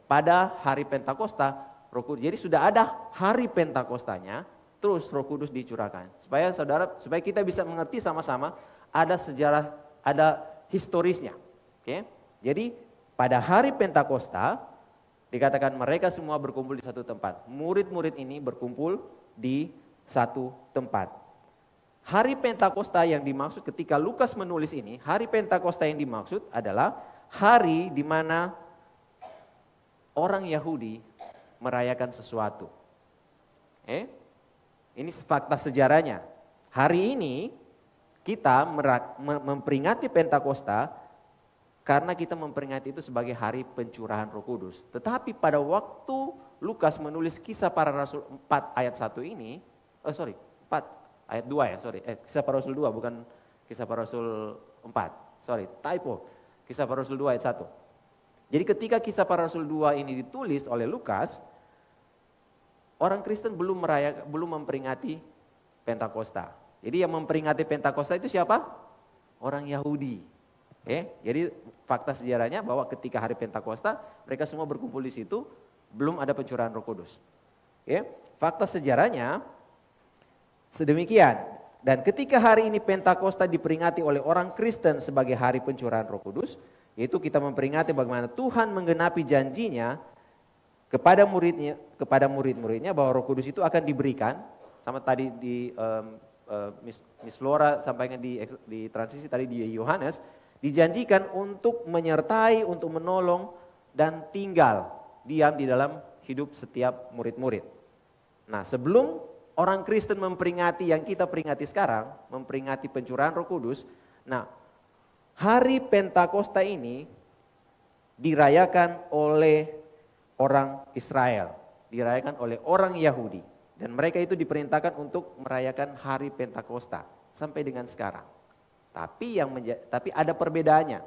Pada hari Pentakosta, Roh Kudus. Jadi sudah ada hari Pentakostanya, terus Roh Kudus dicurahkan. Supaya kita bisa mengerti sama-sama ada sejarah, ada historisnya. Oke? Jadi pada hari Pentakosta dikatakan mereka semua berkumpul di satu tempat. Murid-murid ini berkumpul di satu tempat. Hari Pentakosta yang dimaksud ketika Lukas menulis ini, hari Pentakosta yang dimaksud adalah hari di mana orang Yahudi merayakan sesuatu. Ini fakta sejarahnya. Hari ini kita memperingati Pentakosta karena kita memperingati itu sebagai hari pencurahan Roh Kudus. Tetapi pada waktu Lukas menulis Kisah Para Rasul 4 ayat 1 ini, 4 ayat 2 ya, Kisah Para Rasul 2 bukan Kisah Para Rasul 4. Typo. Kisah Para Rasul 2 ayat 1. Jadi ketika Kisah Para Rasul 2 ini ditulis oleh Lukas, orang Kristen belum memperingati Pentakosta. Jadi yang memperingati Pentakosta itu siapa? Orang Yahudi. Jadi fakta sejarahnya bahwa ketika hari Pentakosta mereka semua berkumpul di situ, belum ada pencurahan Roh Kudus. Fakta sejarahnya sedemikian. Dan ketika hari ini Pentakosta diperingati oleh orang Kristen sebagai hari pencurahan Roh Kudus, yaitu kita memperingati bagaimana Tuhan menggenapi janjinya kepada murid-muridnya bahwa Roh Kudus itu akan diberikan, sama tadi di Miss Flora sampaikan di transisi tadi di Yohanes, dijanjikan untuk menyertai, untuk menolong, dan tinggal diam di dalam hidup setiap murid-murid. Nah, sebelum orang Kristen memperingati yang kita peringati sekarang, memperingati pencurahan Roh Kudus, nah hari Pentakosta ini dirayakan oleh orang Israel, dirayakan oleh orang Yahudi. Dan mereka itu diperintahkan untuk merayakan hari Pentakosta sampai dengan sekarang. Tapi ada perbedaannya.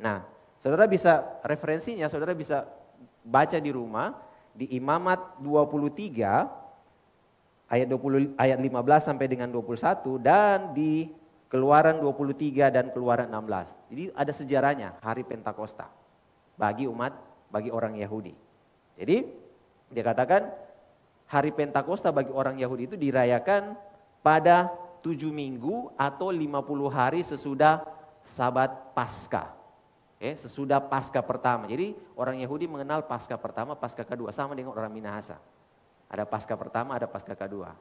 Nah, saudara bisa referensinya, saudara bisa baca di rumah di Imamat 23 ayat 15 sampai dengan 21 dan di Keluaran 23 dan Keluaran 16. Jadi ada sejarahnya hari Pentakosta bagi orang Yahudi. Jadi dia katakan hari Pentakosta bagi orang Yahudi itu dirayakan pada 7 minggu atau 50 hari sesudah Sabat Paskah. Sesudah Paskah pertama. Jadi orang Yahudi mengenal Paskah pertama, Paskah kedua, sama dengan orang Minahasa. Ada Paskah pertama, ada Paskah kedua.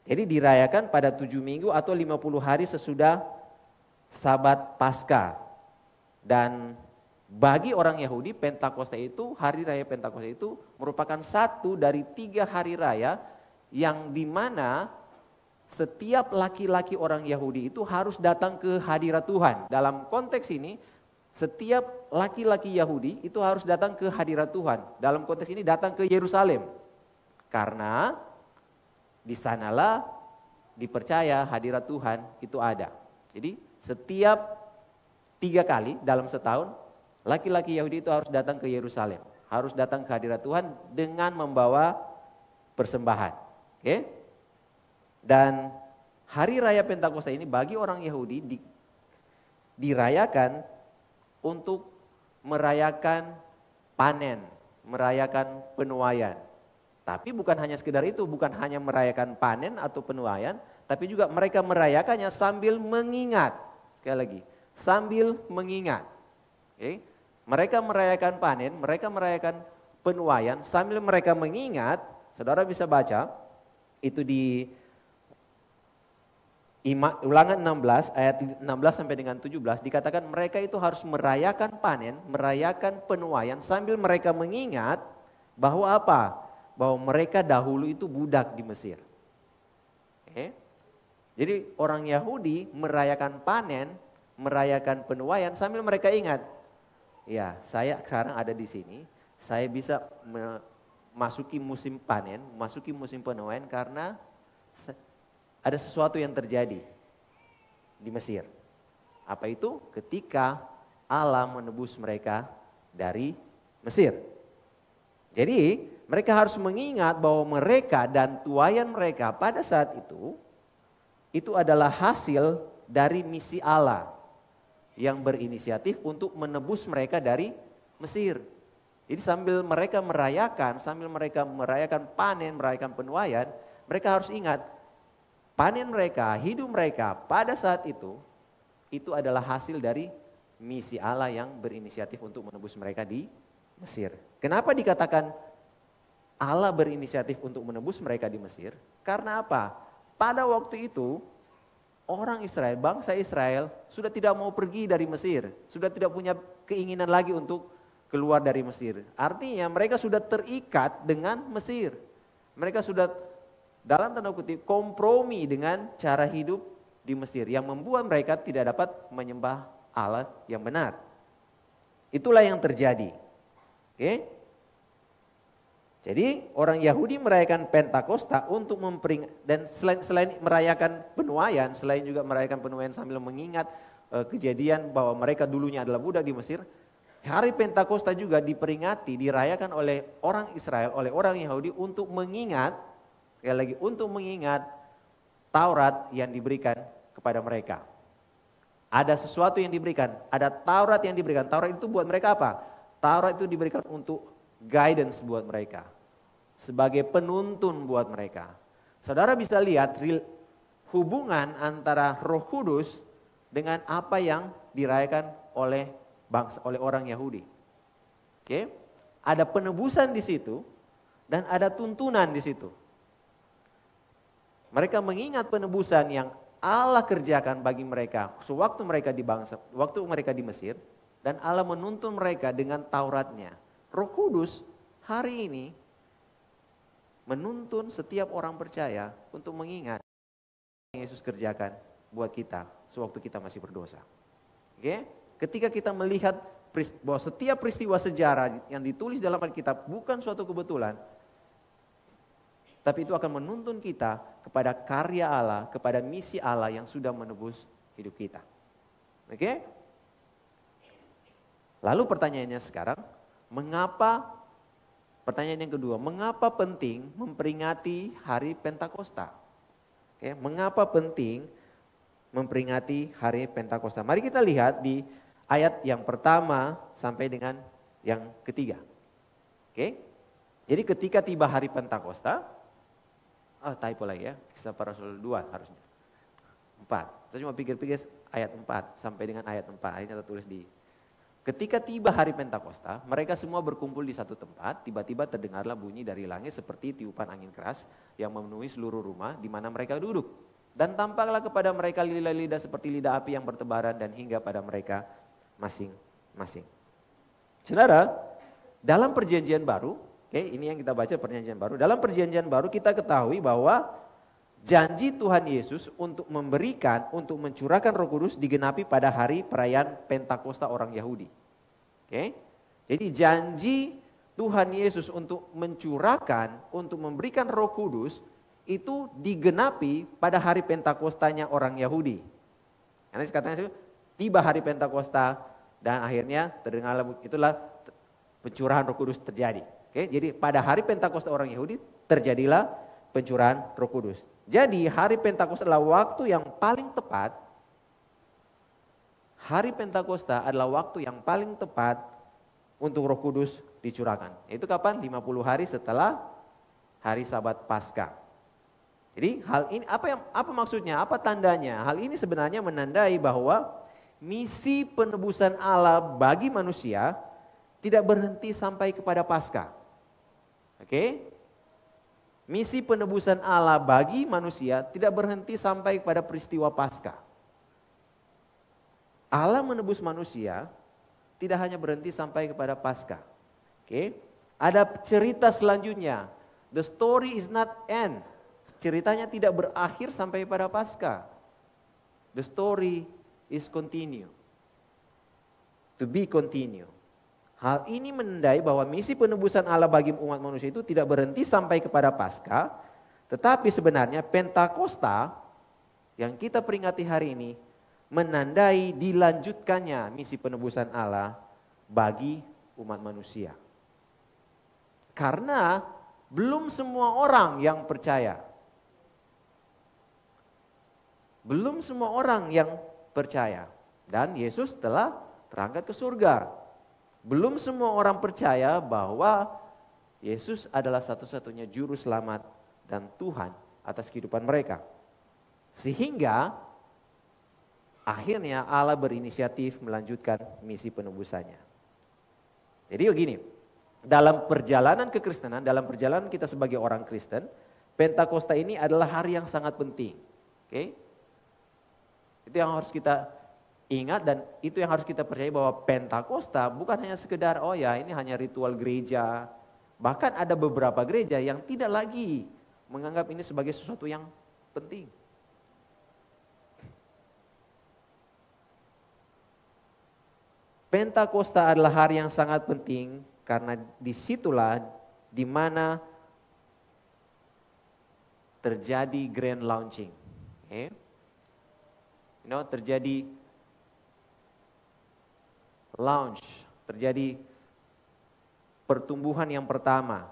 Jadi dirayakan pada 7 minggu atau 50 hari sesudah Sabat Paskah. Dan bagi orang Yahudi Pentakosta itu, hari raya Pentakosta itu merupakan satu dari 3 hari raya yang dimana setiap laki-laki orang Yahudi itu harus datang ke hadirat Tuhan. Dalam konteks ini, setiap laki-laki Yahudi itu harus datang ke hadirat Tuhan. Dalam konteks ini datang ke Yerusalem. Karena di sanalah dipercaya hadirat Tuhan itu ada. Jadi setiap 3 kali dalam setahun, laki-laki Yahudi itu harus datang ke Yerusalem. Harus datang ke hadirat Tuhan dengan membawa persembahan. Dan hari raya Pentakosta ini bagi orang Yahudi dirayakan untuk merayakan panen, merayakan penuaian. Tapi bukan hanya sekedar itu, bukan hanya merayakan panen atau penuaian, tapi juga mereka merayakannya sambil mengingat. Sekali lagi, sambil mengingat. Mereka merayakan panen, mereka merayakan penuaian sambil mereka mengingat. Saudara bisa baca itu di Ulangan 16 ayat 16 sampai dengan 17 dikatakan mereka itu harus merayakan panen, merayakan penuaian sambil mereka mengingat bahwa apa? Bahwa mereka dahulu itu budak di Mesir. Jadi orang Yahudi merayakan panen, merayakan penuaian sambil mereka ingat, ya saya sekarang ada di sini, saya bisa memasuki musim panen, memasuki musim penuaian karena ada sesuatu yang terjadi di Mesir. Apa itu? Ketika Allah menebus mereka dari Mesir. Jadi mereka harus mengingat bahwa mereka dan tuaian mereka pada saat itu adalah hasil dari misi Allah yang berinisiatif untuk menebus mereka dari Mesir. Jadi sambil mereka merayakan panen, merayakan penuaian, mereka harus ingat panen mereka, hidup mereka pada saat itu adalah hasil dari misi Allah yang berinisiatif untuk menebus mereka di Mesir. Kenapa dikatakan Allah berinisiatif untuk menebus mereka di Mesir? Karena apa? Pada waktu itu orang Israel, bangsa Israel sudah tidak mau pergi dari Mesir, sudah tidak punya keinginan lagi untuk keluar dari Mesir. Artinya mereka sudah terikat dengan Mesir. Mereka sudah dalam tanda kutip kompromi dengan cara hidup di Mesir yang membuat mereka tidak dapat menyembah Allah yang benar. Itulah yang terjadi. Oke? Jadi orang Yahudi merayakan Pentakosta untuk dan selain merayakan penuaian, selain juga merayakan penuaian sambil mengingat kejadian bahwa mereka dulunya adalah budak di Mesir, hari Pentakosta juga diperingati, dirayakan oleh orang Israel, oleh orang Yahudi untuk mengingat, sekali lagi untuk mengingat Taurat yang diberikan kepada mereka. Ada sesuatu yang diberikan, ada Taurat yang diberikan. Taurat itu buat mereka apa? Taurat itu diberikan untuk guidance buat mereka, sebagai penuntun buat mereka. Saudara bisa lihat hubungan antara Roh Kudus dengan apa yang dirayakan oleh orang Yahudi. Oke? Ada penebusan di situ dan ada tuntunan di situ. Mereka mengingat penebusan yang Allah kerjakan bagi mereka sewaktu mereka di Mesir, dan Allah menuntun mereka dengan Tauratnya. Roh Kudus hari ini menuntun setiap orang percaya untuk mengingat yang Yesus kerjakan buat kita sewaktu kita masih berdosa. Oke? Ketika kita melihat bahwa setiap peristiwa sejarah yang ditulis dalam Alkitab bukan suatu kebetulan, tapi itu akan menuntun kita kepada karya Allah, kepada misi Allah yang sudah menebus hidup kita. Oke? Lalu pertanyaannya sekarang, pertanyaan yang kedua, mengapa penting memperingati hari Pentakosta? Oke, mengapa penting memperingati hari Pentakosta? Mari kita lihat di ayat yang pertama sampai dengan yang ketiga. Oke? Jadi ketika tiba hari Pentakosta, typo lagi ya, Kisah Para Rasul 2 harusnya. 4. Saya cuma pikir-pikir ayat 4 sampai dengan ayat 4. Akhirnya tertulis di ketika tiba hari Pentakosta, mereka semua berkumpul di satu tempat, tiba-tiba terdengarlah bunyi dari langit seperti tiupan angin keras yang memenuhi seluruh rumah di mana mereka duduk. Dan tampaklah kepada mereka lidah-lidah seperti lidah api yang bertebaran dan hingga pada mereka masing-masing. Saudara, dalam perjanjian baru, ini yang kita baca perjanjian baru. Dalam perjanjian baru kita ketahui bahwa janji Tuhan Yesus untuk untuk mencurahkan Roh Kudus digenapi pada hari perayaan Pentakosta orang Yahudi. Oke? Jadi janji Tuhan Yesus untuk untuk memberikan Roh Kudus itu digenapi pada hari Pentakostanya orang Yahudi. Karena katanya tiba hari Pentakosta dan akhirnya terdengarlah itulah pencurahan Roh Kudus terjadi. Oke, jadi pada hari Pentakosta orang Yahudi terjadilah pencurahan Roh Kudus. Jadi hari Pentakosta adalah waktu yang paling tepat. Hari Pentakosta adalah waktu yang paling tepat untuk Roh Kudus dicurahkan. Itu kapan? 50 hari setelah hari Sabat Paskah. Jadi hal ini apa maksudnya? Apa tandanya? Hal ini sebenarnya menandai bahwa misi penebusan Allah bagi manusia tidak berhenti sampai kepada Paskah. Oke? Misi penebusan Allah bagi manusia tidak berhenti sampai pada peristiwa Paskah. Allah menebus manusia tidak hanya berhenti sampai kepada Paskah. Oke? Ada cerita selanjutnya. The story is not end. Ceritanya tidak berakhir sampai pada Paskah. The story is continue. To be continue. Hal ini menandai bahwa misi penebusan Allah bagi umat manusia itu tidak berhenti sampai kepada Paskah, tetapi sebenarnya Pentakosta yang kita peringati hari ini menandai dilanjutkannya misi penebusan Allah bagi umat manusia. Karena belum semua orang yang percaya. Belum semua orang yang percaya. Dan Yesus telah terangkat ke surga. Belum semua orang percaya bahwa Yesus adalah satu-satunya juru selamat dan Tuhan atas kehidupan mereka. Sehingga akhirnya Allah berinisiatif melanjutkan misi penebusannya. Jadi begini, dalam perjalanan kekristenan, dalam perjalanan kita sebagai orang Kristen, Pentakosta ini adalah hari yang sangat penting. Oke? Itu yang harus kita ingat dan itu yang harus kita percaya bahwa Pentakosta bukan hanya sekedar oh ya ini hanya ritual gereja. Bahkan ada beberapa gereja yang tidak lagi menganggap ini sebagai sesuatu yang penting. Pentakosta adalah hari yang sangat penting karena disitulah di mana terjadi grand launching. Okay? Terjadi launch, terjadi pertumbuhan yang pertama.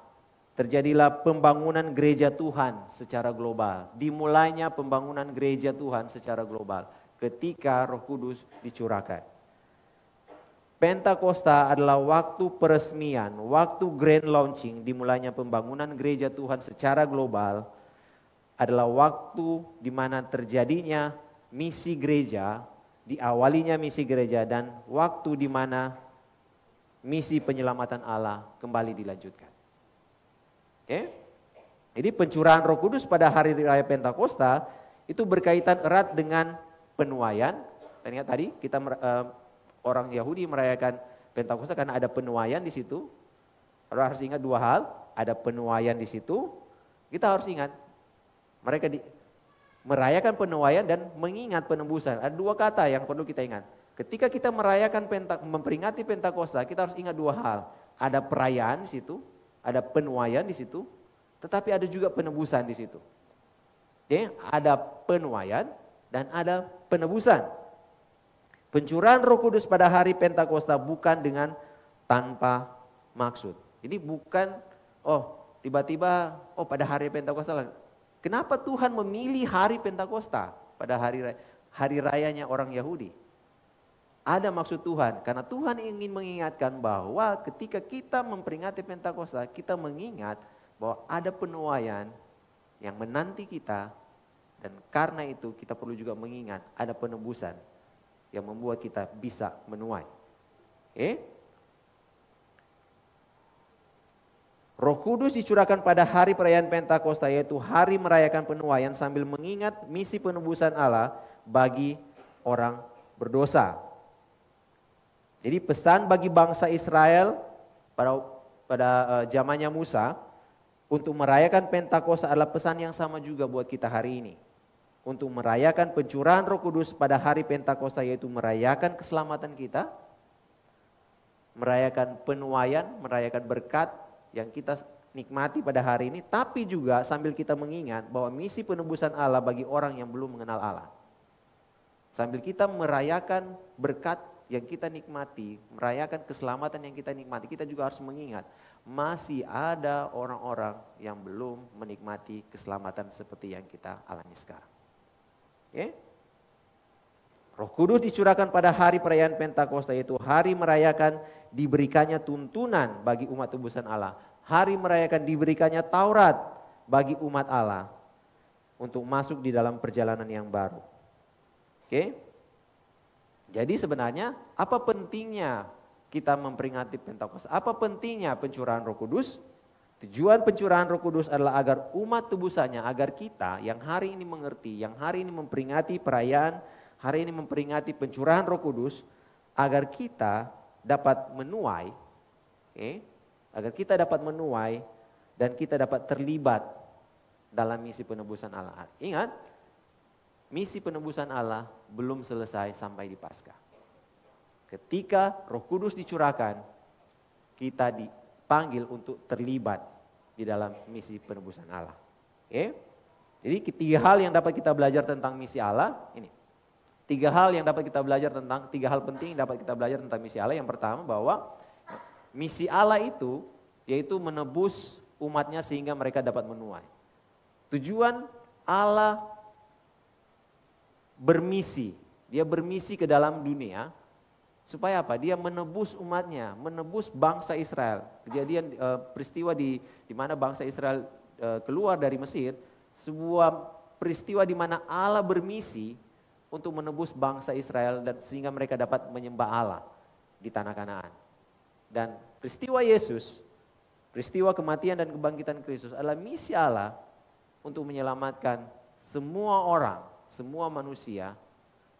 Terjadilah pembangunan gereja Tuhan secara global. Dimulainya pembangunan gereja Tuhan secara global ketika Roh Kudus dicurahkan. Pentakosta adalah waktu peresmian, waktu grand launching, dimulainya pembangunan gereja Tuhan secara global, adalah waktu di mana terjadinya misi gereja, diawalinya misi gereja, dan waktu di mana misi penyelamatan Allah kembali dilanjutkan. Oke? Jadi pencurahan Roh Kudus pada hari raya Pentakosta itu berkaitan erat dengan penuaian. Dan ingat tadi kita orang Yahudi merayakan Pentakosta karena ada penuaian di situ. Harus ingat dua hal, ada penuaian di situ. Kita harus ingat mereka merayakan penuaian dan mengingat penebusan. Ada dua kata yang perlu kita ingat. Ketika kita merayakan memperingati Pentakosta, kita harus ingat dua hal. Ada perayaan di situ, ada penuaian di situ, tetapi ada juga penebusan di situ. Oke, ada penuaian dan ada penebusan. Pencurahan Roh Kudus pada hari Pentakosta bukan dengan tanpa maksud. Jadi bukan tiba-tiba pada hari Pentakosta. Kenapa Tuhan memilih hari Pentakosta pada hari rayanya orang Yahudi? Ada maksud Tuhan, karena Tuhan ingin mengingatkan bahwa ketika kita memperingati Pentakosta, kita mengingat bahwa ada penuaian yang menanti kita, dan karena itu kita perlu juga mengingat ada penebusan yang membuat kita bisa menuai. Roh Kudus dicurahkan pada hari perayaan Pentakosta, yaitu hari merayakan penuaian sambil mengingat misi penebusan Allah bagi orang berdosa. Jadi pesan bagi bangsa Israel pada zamannya Musa untuk merayakan Pentakosta adalah pesan yang sama juga buat kita hari ini. Untuk merayakan pencurahan Roh Kudus pada hari Pentakosta, yaitu merayakan keselamatan kita, merayakan penuaian, merayakan berkat yang kita nikmati pada hari ini, tapi juga sambil kita mengingat bahwa misi penebusan Allah bagi orang yang belum mengenal Allah. Sambil kita merayakan berkat yang kita nikmati, merayakan keselamatan yang kita nikmati, kita juga harus mengingat masih ada orang-orang yang belum menikmati keselamatan seperti yang kita alami sekarang. Roh Kudus dicurahkan pada hari perayaan Pentakosta, yaitu hari merayakan diberikannya tuntunan bagi umat tebusan Allah. Hari merayakan diberikannya Taurat bagi umat Allah untuk masuk di dalam perjalanan yang baru. Jadi sebenarnya apa pentingnya kita memperingati Pentakosta? Apa pentingnya pencurahan Roh Kudus? Tujuan pencurahan Roh Kudus adalah agar umat tebusannya, agar kita yang hari ini mengerti, yang hari ini memperingati perayaan, hari ini memperingati pencurahan Roh Kudus, agar kita dapat menuai, agar kita dapat menuai dan kita dapat terlibat dalam misi penebusan Allah. Ingat, misi penebusan Allah belum selesai sampai di Paskah. Ketika Roh Kudus dicurahkan, kita dipanggil untuk terlibat di dalam misi penebusan Allah. Jadi tiga hal yang dapat kita belajar tentang misi Allah ini. Tiga hal penting yang dapat kita belajar tentang misi Allah. Yang pertama bahwa misi Allah itu yaitu menebus umatnya sehingga mereka dapat menuai. Tujuan Allah bermisi, dia bermisi ke dalam dunia Supaya apa? Dia menebus umatnya, menebus bangsa Israel. Kejadian peristiwa di mana bangsa Israel keluar dari Mesir, sebuah peristiwa di mana Allah bermisi untuk menebus bangsa Israel dan sehingga mereka dapat menyembah Allah di tanah Kanaan. Dan peristiwa Yesus, peristiwa kematian dan kebangkitan Kristus adalah misi Allah untuk menyelamatkan semua orang, semua manusia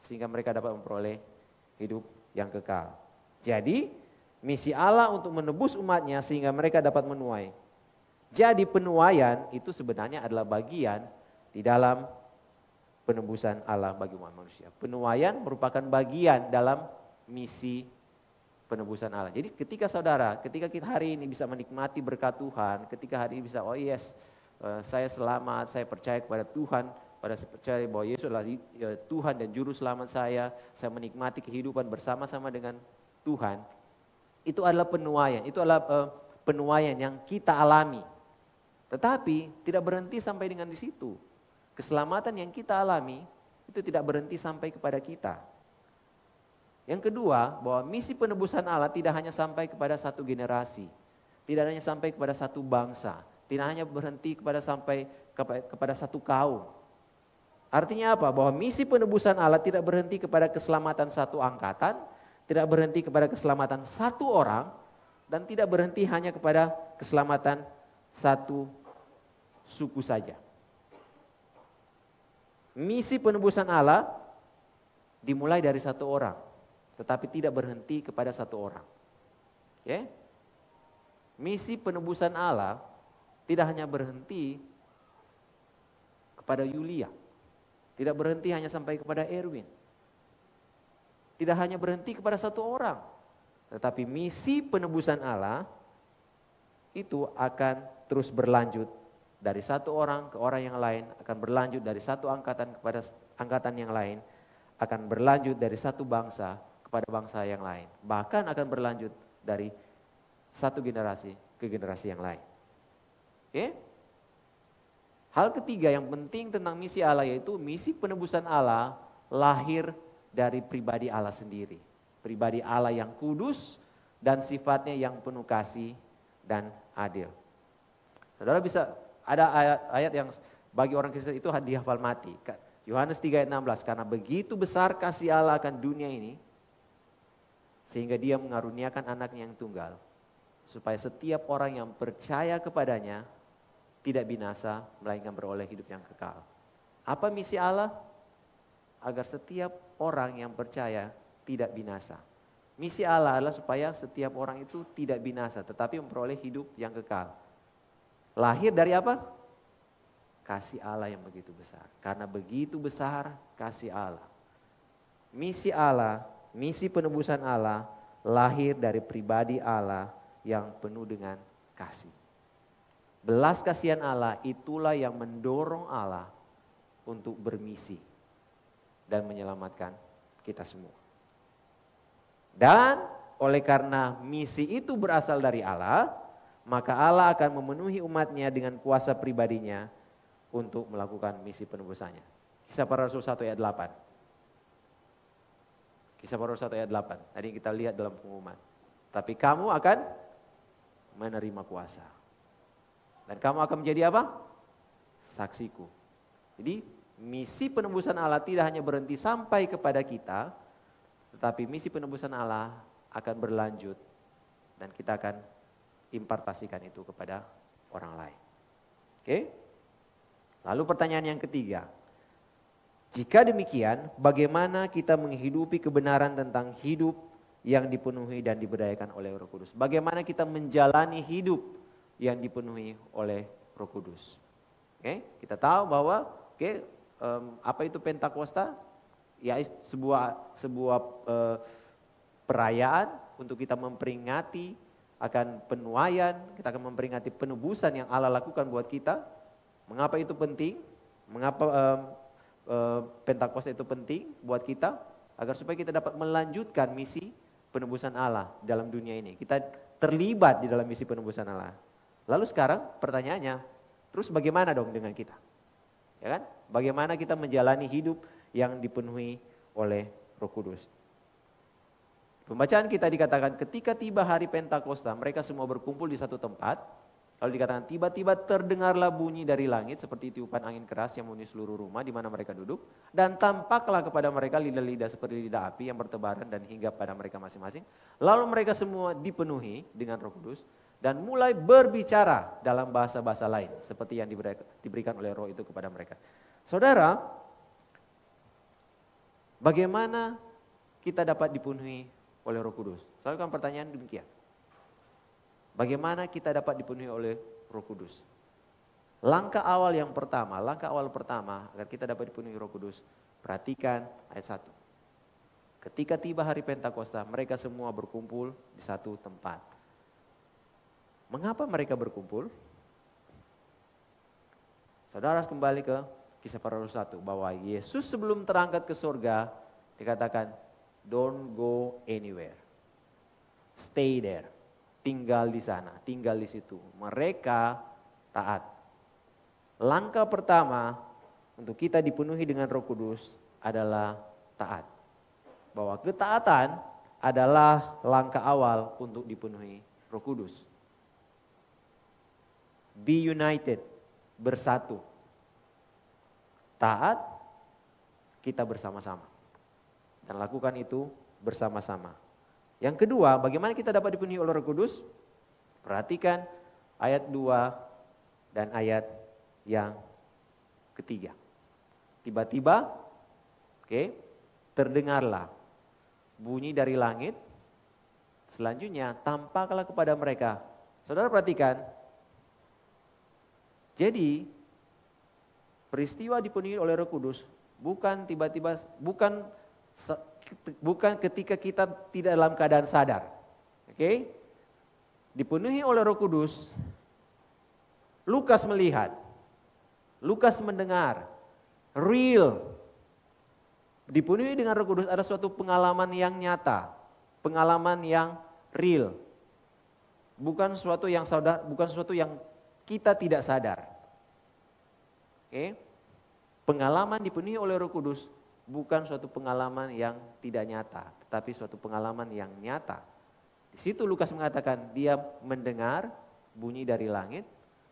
sehingga mereka dapat memperoleh hidup yang kekal. Jadi misi Allah untuk menebus umatnya sehingga mereka dapat menuai. Jadi penuaian itu sebenarnya adalah bagian di dalam penebusan Allah bagi umat manusia. Penuaian merupakan bagian dalam misi penebusan Allah. Jadi ketika kita hari ini bisa menikmati berkat Tuhan, ketika hari ini bisa, oh yes, saya selamat, saya percaya kepada Tuhan, saya percaya bahwa Yesus adalah Tuhan dan Juru Selamat saya menikmati kehidupan bersama-sama dengan Tuhan, itu adalah penuaian, penuaian yang kita alami. Tetapi tidak berhenti sampai dengan di situ. Keselamatan yang kita alami itu tidak berhenti sampai kepada kita. Yang kedua, bahwa misi penebusan Allah tidak hanya sampai kepada satu generasi, tidak hanya sampai kepada satu bangsa, tidak hanya berhenti kepada satu kaum. Artinya apa? Bahwa misi penebusan Allah tidak berhenti kepada keselamatan satu angkatan, tidak berhenti kepada keselamatan satu orang, dan tidak berhenti hanya kepada keselamatan satu suku saja. Misi penebusan Allah dimulai dari satu orang, tetapi tidak berhenti kepada satu orang. Ya? Misi penebusan Allah tidak hanya berhenti kepada Yulia, tidak berhenti hanya sampai kepada Erwin, tidak hanya berhenti kepada satu orang, tetapi misi penebusan Allah itu akan terus berlanjut dari satu orang ke orang yang lain, akan berlanjut dari satu angkatan kepada angkatan yang lain, akan berlanjut dari satu bangsa kepada bangsa yang lain, bahkan akan berlanjut dari satu generasi ke generasi yang lain. Oke? Hal ketiga yang penting tentang misi Allah yaitu misi penebusan Allah lahir dari pribadi Allah sendiri. Pribadi Allah yang kudus dan sifatnya yang penuh kasih dan adil. Saudara bisa, ada ayat yang bagi orang Kristen itu dihafal mati. Yohanes 3 ayat 16, karena begitu besar kasih Allah akan dunia ini, sehingga dia mengaruniakan anaknya yang tunggal, supaya setiap orang yang percaya kepadanya tidak binasa, melainkan beroleh hidup yang kekal. Apa misi Allah? Agar setiap orang yang percaya tidak binasa. Misi Allah adalah supaya setiap orang itu tidak binasa, tetapi memperoleh hidup yang kekal. Lahir dari apa? Kasih Allah yang begitu besar. Karena begitu besar kasih Allah. Misi Allah, misi penebusan Allah, lahir dari pribadi Allah yang penuh dengan kasih. Belas kasihan Allah itulah yang mendorong Allah untuk bermisi dan menyelamatkan kita semua. Dan oleh karena misi itu berasal dari Allah, maka Allah akan memenuhi umatnya dengan kuasa pribadinya untuk melakukan misi penebusannya. Kisah Para Rasul 1 ayat 8. Kisah Para Rasul 1 ayat 8. Tadi kita lihat dalam pengumuman. Tapi kamu akan menerima kuasa. Dan kamu akan menjadi apa? Saksiku. Jadi misi penebusan Allah tidak hanya berhenti sampai kepada kita, tetapi misi penebusan Allah akan berlanjut dan kita akan impartasikan itu kepada orang lain. Oke? Lalu pertanyaan yang ketiga. Jika demikian, bagaimana kita menghidupi kebenaran tentang hidup yang dipenuhi dan diberdayakan oleh Roh Kudus? Bagaimana kita menjalani hidup yang dipenuhi oleh Roh Kudus? Oke, kita tahu bahwa apa itu Pentakosta? Ya, sebuah perayaan untuk kita memperingati akan penuaian, kita akan memperingati penebusan yang Allah lakukan buat kita. Mengapa itu penting? Mengapa Pentakosta itu penting buat kita? Agar supaya kita dapat melanjutkan misi penebusan Allah dalam dunia ini. Kita terlibat di dalam misi penebusan Allah. Lalu sekarang pertanyaannya, terus bagaimana dong dengan kita? Ya kan? Bagaimana kita menjalani hidup yang dipenuhi oleh Roh Kudus? Pembacaan kita dikatakan ketika tiba hari Pentakosta mereka semua berkumpul di satu tempat. Lalu dikatakan tiba-tiba terdengarlah bunyi dari langit seperti tiupan angin keras yang memenuhi seluruh rumah di mana mereka duduk. Dan tampaklah kepada mereka lidah-lidah seperti lidah api yang bertebaran dan hinggap pada mereka masing-masing. Lalu mereka semua dipenuhi dengan Roh Kudus dan mulai berbicara dalam bahasa-bahasa lain seperti yang diberikan oleh Roh itu kepada mereka. Saudara, bagaimana kita dapat dipenuhi oleh Roh Kudus? Saya akan pertanyaan demikian. Bagaimana kita dapat dipenuhi oleh Roh Kudus? Langkah awal pertama agar kita dapat dipenuhi Roh Kudus, perhatikan ayat 1. Ketika tiba hari Pentakosta, mereka semua berkumpul di satu tempat. Mengapa mereka berkumpul? Saudara harus kembali ke Kisah Para Rasul 1, bahwa Yesus sebelum terangkat ke surga, dikatakan, don't go anywhere, stay there. Tinggal di sana, tinggal di situ. Mereka taat. Langkah pertama untuk kita dipenuhi dengan Roh Kudus adalah taat. Bahwa ketaatan adalah langkah awal untuk dipenuhi Roh Kudus. Be united, bersatu. Taat, kita bersama-sama. Dan lakukan itu bersama-sama. Yang kedua, bagaimana kita dapat dipenuhi oleh Roh Kudus? Perhatikan ayat 2 dan ayat yang ketiga. Tiba-tiba, terdengarlah bunyi dari langit. Selanjutnya, tampaklah kepada mereka. Saudara perhatikan, jadi peristiwa dipenuhi oleh Roh Kudus bukan tiba-tiba, bukan ketika kita tidak dalam keadaan sadar. Dipenuhi oleh Roh Kudus, Lukas melihat, Lukas mendengar, real. Dipenuhi dengan Roh Kudus ada suatu pengalaman yang nyata, pengalaman yang real. Bukan sesuatu yang bukan sesuatu yang kita tidak sadar. Pengalaman dipenuhi oleh Roh Kudus bukan suatu pengalaman yang tidak nyata, tetapi suatu pengalaman yang nyata. Di situ Lukas mengatakan dia mendengar bunyi dari langit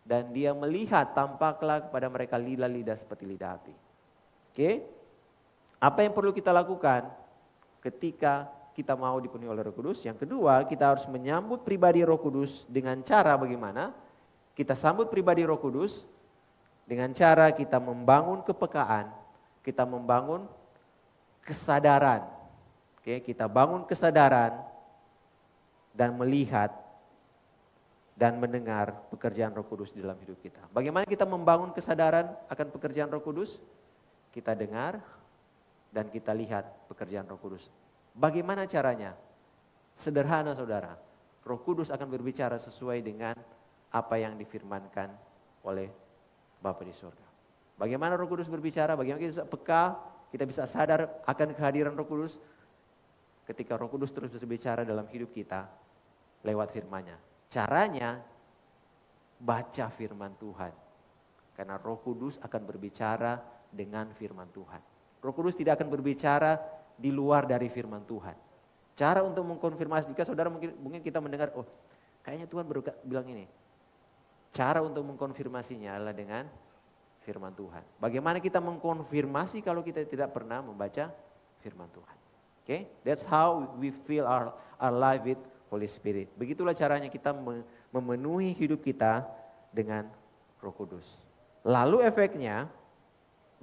dan dia melihat tampaklah kepada mereka lidah-lidah seperti lidah api. Apa yang perlu kita lakukan ketika kita mau dipenuhi oleh Roh Kudus? Yang kedua, kita harus menyambut pribadi Roh Kudus dengan cara bagaimana? Kita sambut pribadi Roh Kudus dengan cara kita membangun kepekaan, kita membangun kesadaran. Kita bangun kesadaran dan melihat dan mendengar pekerjaan Roh Kudus di dalam hidup kita. Bagaimana kita membangun kesadaran akan pekerjaan Roh Kudus? Kita dengar dan kita lihat pekerjaan Roh Kudus. Bagaimana caranya? Sederhana saudara, Roh Kudus akan berbicara sesuai dengan apa yang difirmankan oleh Bapa di surga. Bagaimana Roh Kudus berbicara? Bagaimana kita bisa peka, kita bisa sadar akan kehadiran Roh Kudus? Ketika Roh Kudus terus berbicara dalam hidup kita lewat firman-Nya. Caranya baca firman Tuhan. Karena Roh Kudus akan berbicara dengan firman Tuhan. Roh Kudus tidak akan berbicara di luar dari firman Tuhan. Cara untuk mengkonfirmasi, jika saudara mungkin kita mendengar, oh kayaknya Tuhan bilang ini. Cara untuk mengkonfirmasinya adalah dengan firman Tuhan. Bagaimana kita mengkonfirmasi kalau kita tidak pernah membaca firman Tuhan? That's how we fill our life with Holy Spirit. Begitulah caranya kita memenuhi hidup kita dengan Roh Kudus. Lalu efeknya,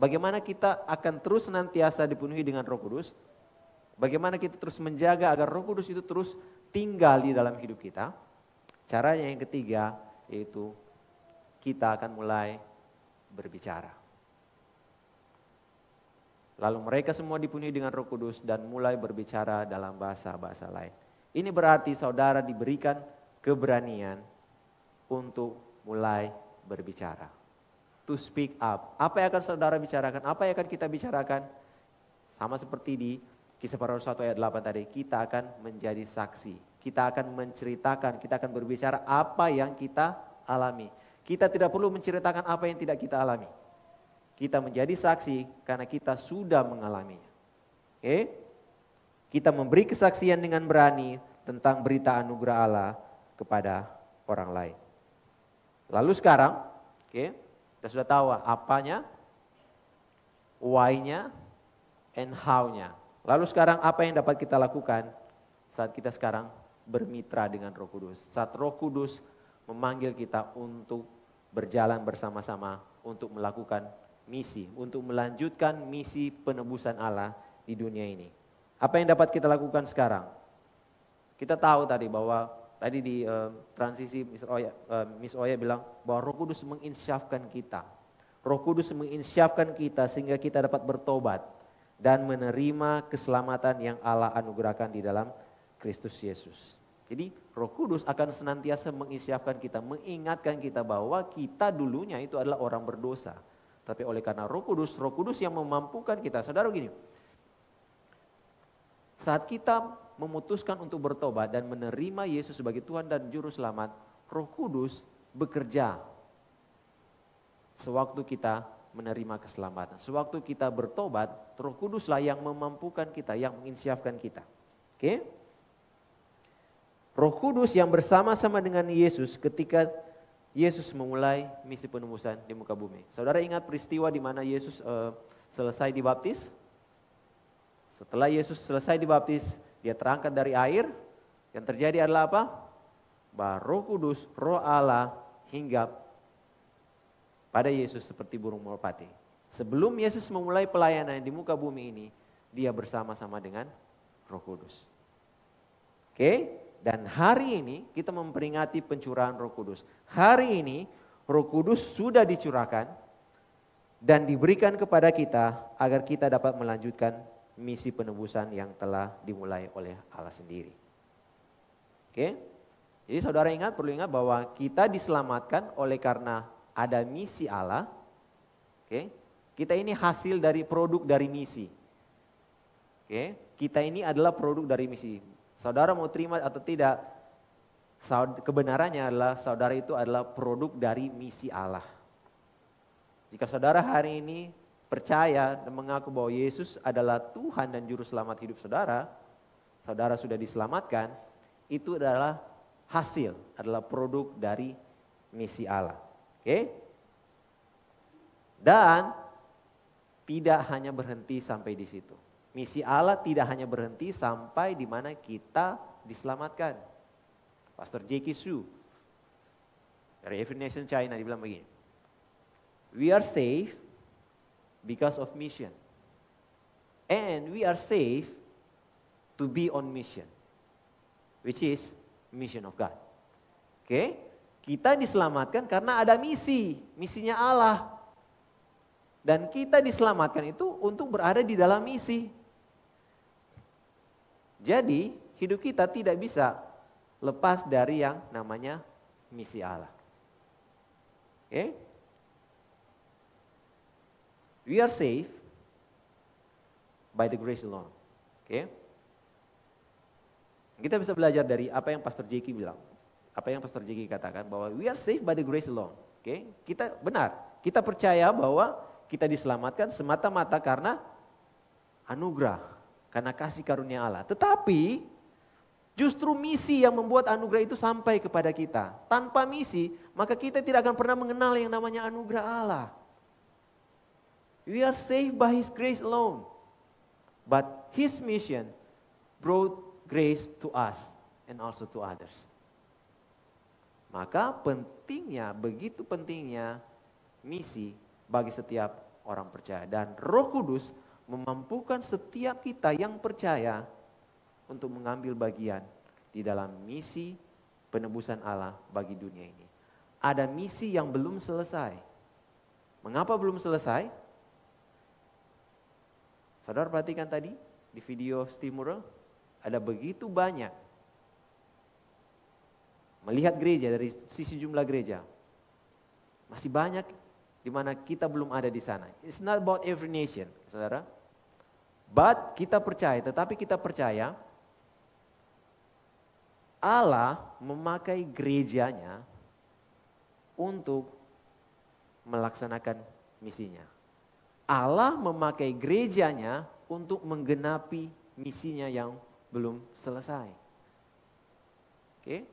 bagaimana kita akan terus senantiasa dipenuhi dengan Roh Kudus? Bagaimana kita terus menjaga agar Roh Kudus itu terus tinggal di dalam hidup kita? Caranya yang ketiga, yaitu kita akan mulai berbicara. Lalu mereka semua dipenuhi dengan Roh Kudus dan mulai berbicara dalam bahasa-bahasa lain. Ini berarti saudara diberikan keberanian untuk mulai berbicara. To speak up. Apa yang akan saudara bicarakan? Apa yang akan kita bicarakan? Sama seperti di Kisah Para Rasul 1 ayat 8 tadi, kita akan menjadi saksi. Kita akan menceritakan, kita akan berbicara apa yang kita alami. Kita tidak perlu menceritakan apa yang tidak kita alami. Kita menjadi saksi karena kita sudah mengalaminya. kita memberi kesaksian dengan berani tentang berita anugerah Allah kepada orang lain. Lalu sekarang, kita sudah tahu apanya, why-nya, and how-nya. Lalu sekarang apa yang dapat kita lakukan saat kita sekarang bermitra dengan Roh Kudus? Saat Roh Kudus memanggil kita untuk berjalan bersama-sama untuk melakukan misi, untuk melanjutkan misi penebusan Allah di dunia ini. Apa yang dapat kita lakukan sekarang? Kita tahu tadi bahwa tadi di transisi Miss Oya bilang bahwa Roh Kudus menginsyafkan kita. Roh Kudus menginsyafkan kita sehingga kita dapat bertobat dan menerima keselamatan yang Allah anugerahkan di dalam Kristus Yesus. Jadi Roh Kudus akan senantiasa menginsyafkan kita, mengingatkan kita bahwa kita dulunya itu adalah orang berdosa. Tapi oleh karena Roh Kudus yang memampukan kita. Saudara gini, saat kita memutuskan untuk bertobat dan menerima Yesus sebagai Tuhan dan Juru Selamat, Roh Kudus bekerja sewaktu kita menerima keselamatan. Sewaktu kita bertobat, Roh Kuduslah yang memampukan kita, yang menginsyafkan kita. Oke? Roh Kudus yang bersama-sama dengan Yesus ketika Yesus memulai misi penebusan di muka bumi. Saudara ingat peristiwa di mana Yesus selesai dibaptis? Setelah Yesus selesai dibaptis, dia terangkat dari air. Yang terjadi adalah apa? Bahwa Roh Kudus, Roh Allah hinggap pada Yesus seperti burung merpati. Sebelum Yesus memulai pelayanan di muka bumi ini, dia bersama-sama dengan Roh Kudus. Oke? Dan hari ini kita memperingati pencurahan Roh Kudus. Hari ini Roh Kudus sudah dicurahkan dan diberikan kepada kita agar kita dapat melanjutkan misi penebusan yang telah dimulai oleh Allah sendiri. Oke? Jadi saudara perlu ingat bahwa kita diselamatkan oleh karena ada misi Allah. Oke? Kita ini hasil dari produk dari misi. Oke? Kita ini adalah produk dari misi. Saudara mau terima atau tidak, kebenarannya adalah saudara itu adalah produk dari misi Allah. Jika saudara hari ini percaya dan mengaku bahwa Yesus adalah Tuhan dan Juru Selamat hidup saudara, saudara sudah diselamatkan, itu adalah hasil, adalah produk dari misi Allah. Oke? Dan tidak hanya berhenti sampai di situ. Misi Allah tidak hanya berhenti sampai di mana kita diselamatkan. Pastor J.K. Su dari Every Nation China dibilang begini, we are safe because of mission. And we are safe to be on mission, which is mission of God. Oke? Kita diselamatkan karena ada misinya Allah. Dan kita diselamatkan itu untuk berada di dalam misi. Jadi hidup kita tidak bisa lepas dari yang namanya misi Allah. Oke? We are safe by the grace alone. Oke? Kita bisa belajar dari apa yang Pastor J.K. bilang. Apa yang Pastor J.K. katakan bahwa we are safe by the grace alone. Oke? Kita benar. Kita percaya bahwa kita diselamatkan semata-mata karena anugerah. Karena kasih karunia Allah. Tetapi justru misi yang membuat anugerah itu sampai kepada kita. Tanpa misi, maka kita tidak akan pernah mengenal yang namanya anugerah Allah. We are saved by His grace alone. But His mission brought grace to us and also to others. Maka pentingnya, begitu pentingnya misi bagi setiap orang percaya. Dan Roh Kudus memampukan setiap kita yang percaya untuk mengambil bagian di dalam misi penebusan Allah bagi dunia ini. Ada misi yang belum selesai. Mengapa belum selesai? Saudara perhatikan tadi di video Steve Murrell, ada begitu banyak melihat gereja dari sisi jumlah gereja. Masih banyak di mana kita belum ada di sana. It's not about every nation, saudara. But kita percaya, tetapi kita percaya Allah memakai gerejanya untuk melaksanakan misinya. Allah memakai gerejanya untuk menggenapi misinya yang belum selesai. Oke?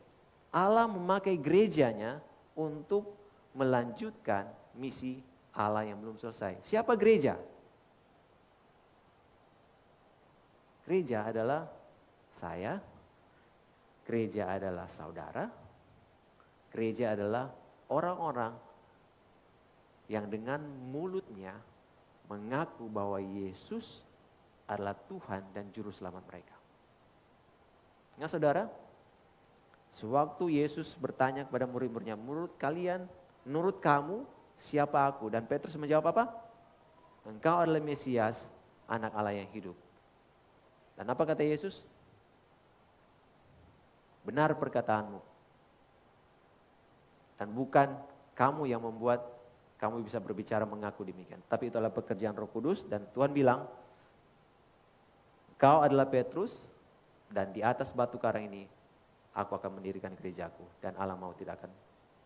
Allah memakai gerejanya untuk melanjutkan misi Allah yang belum selesai. Siapa gereja? Gereja adalah saya, gereja adalah saudara, gereja adalah orang-orang yang dengan mulutnya mengaku bahwa Yesus adalah Tuhan dan Juru Selamat mereka. Ingat saudara, sewaktu Yesus bertanya kepada murid-muridnya, menurut kamu siapa aku? Dan Petrus menjawab apa? Engkau adalah Mesias, anak Allah yang hidup. Dan apa kata Yesus? Benar perkataanmu. Dan bukan kamu yang membuat kamu bisa berbicara mengaku demikian. Tapi itu adalah pekerjaan Roh Kudus dan Tuhan bilang, kau adalah Petrus dan di atas batu karang ini aku akan mendirikan gerejaku dan Allah mau tidak akan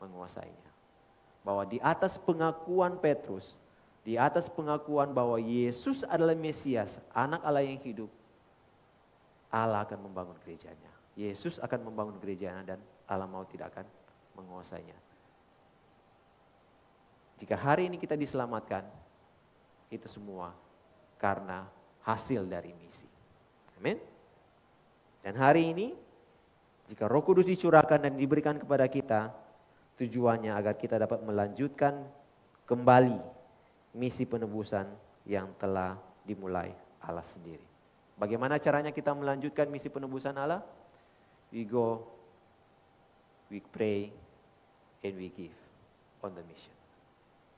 menguasainya. Bahwa di atas pengakuan Petrus, di atas pengakuan bahwa Yesus adalah Mesias, anak Allah yang hidup, Allah akan membangun gerejanya. Yesus akan membangun gerejanya dan Allah mau tidak akan menguasainya. Jika hari ini kita diselamatkan, itu semua karena hasil dari misi. Amin. Dan hari ini, jika Roh Kudus dicurahkan dan diberikan kepada kita, tujuannya agar kita dapat melanjutkan kembali misi penebusan yang telah dimulai Allah sendiri. Bagaimana caranya kita melanjutkan misi penebusan Allah? We go, we pray, and we give on the mission.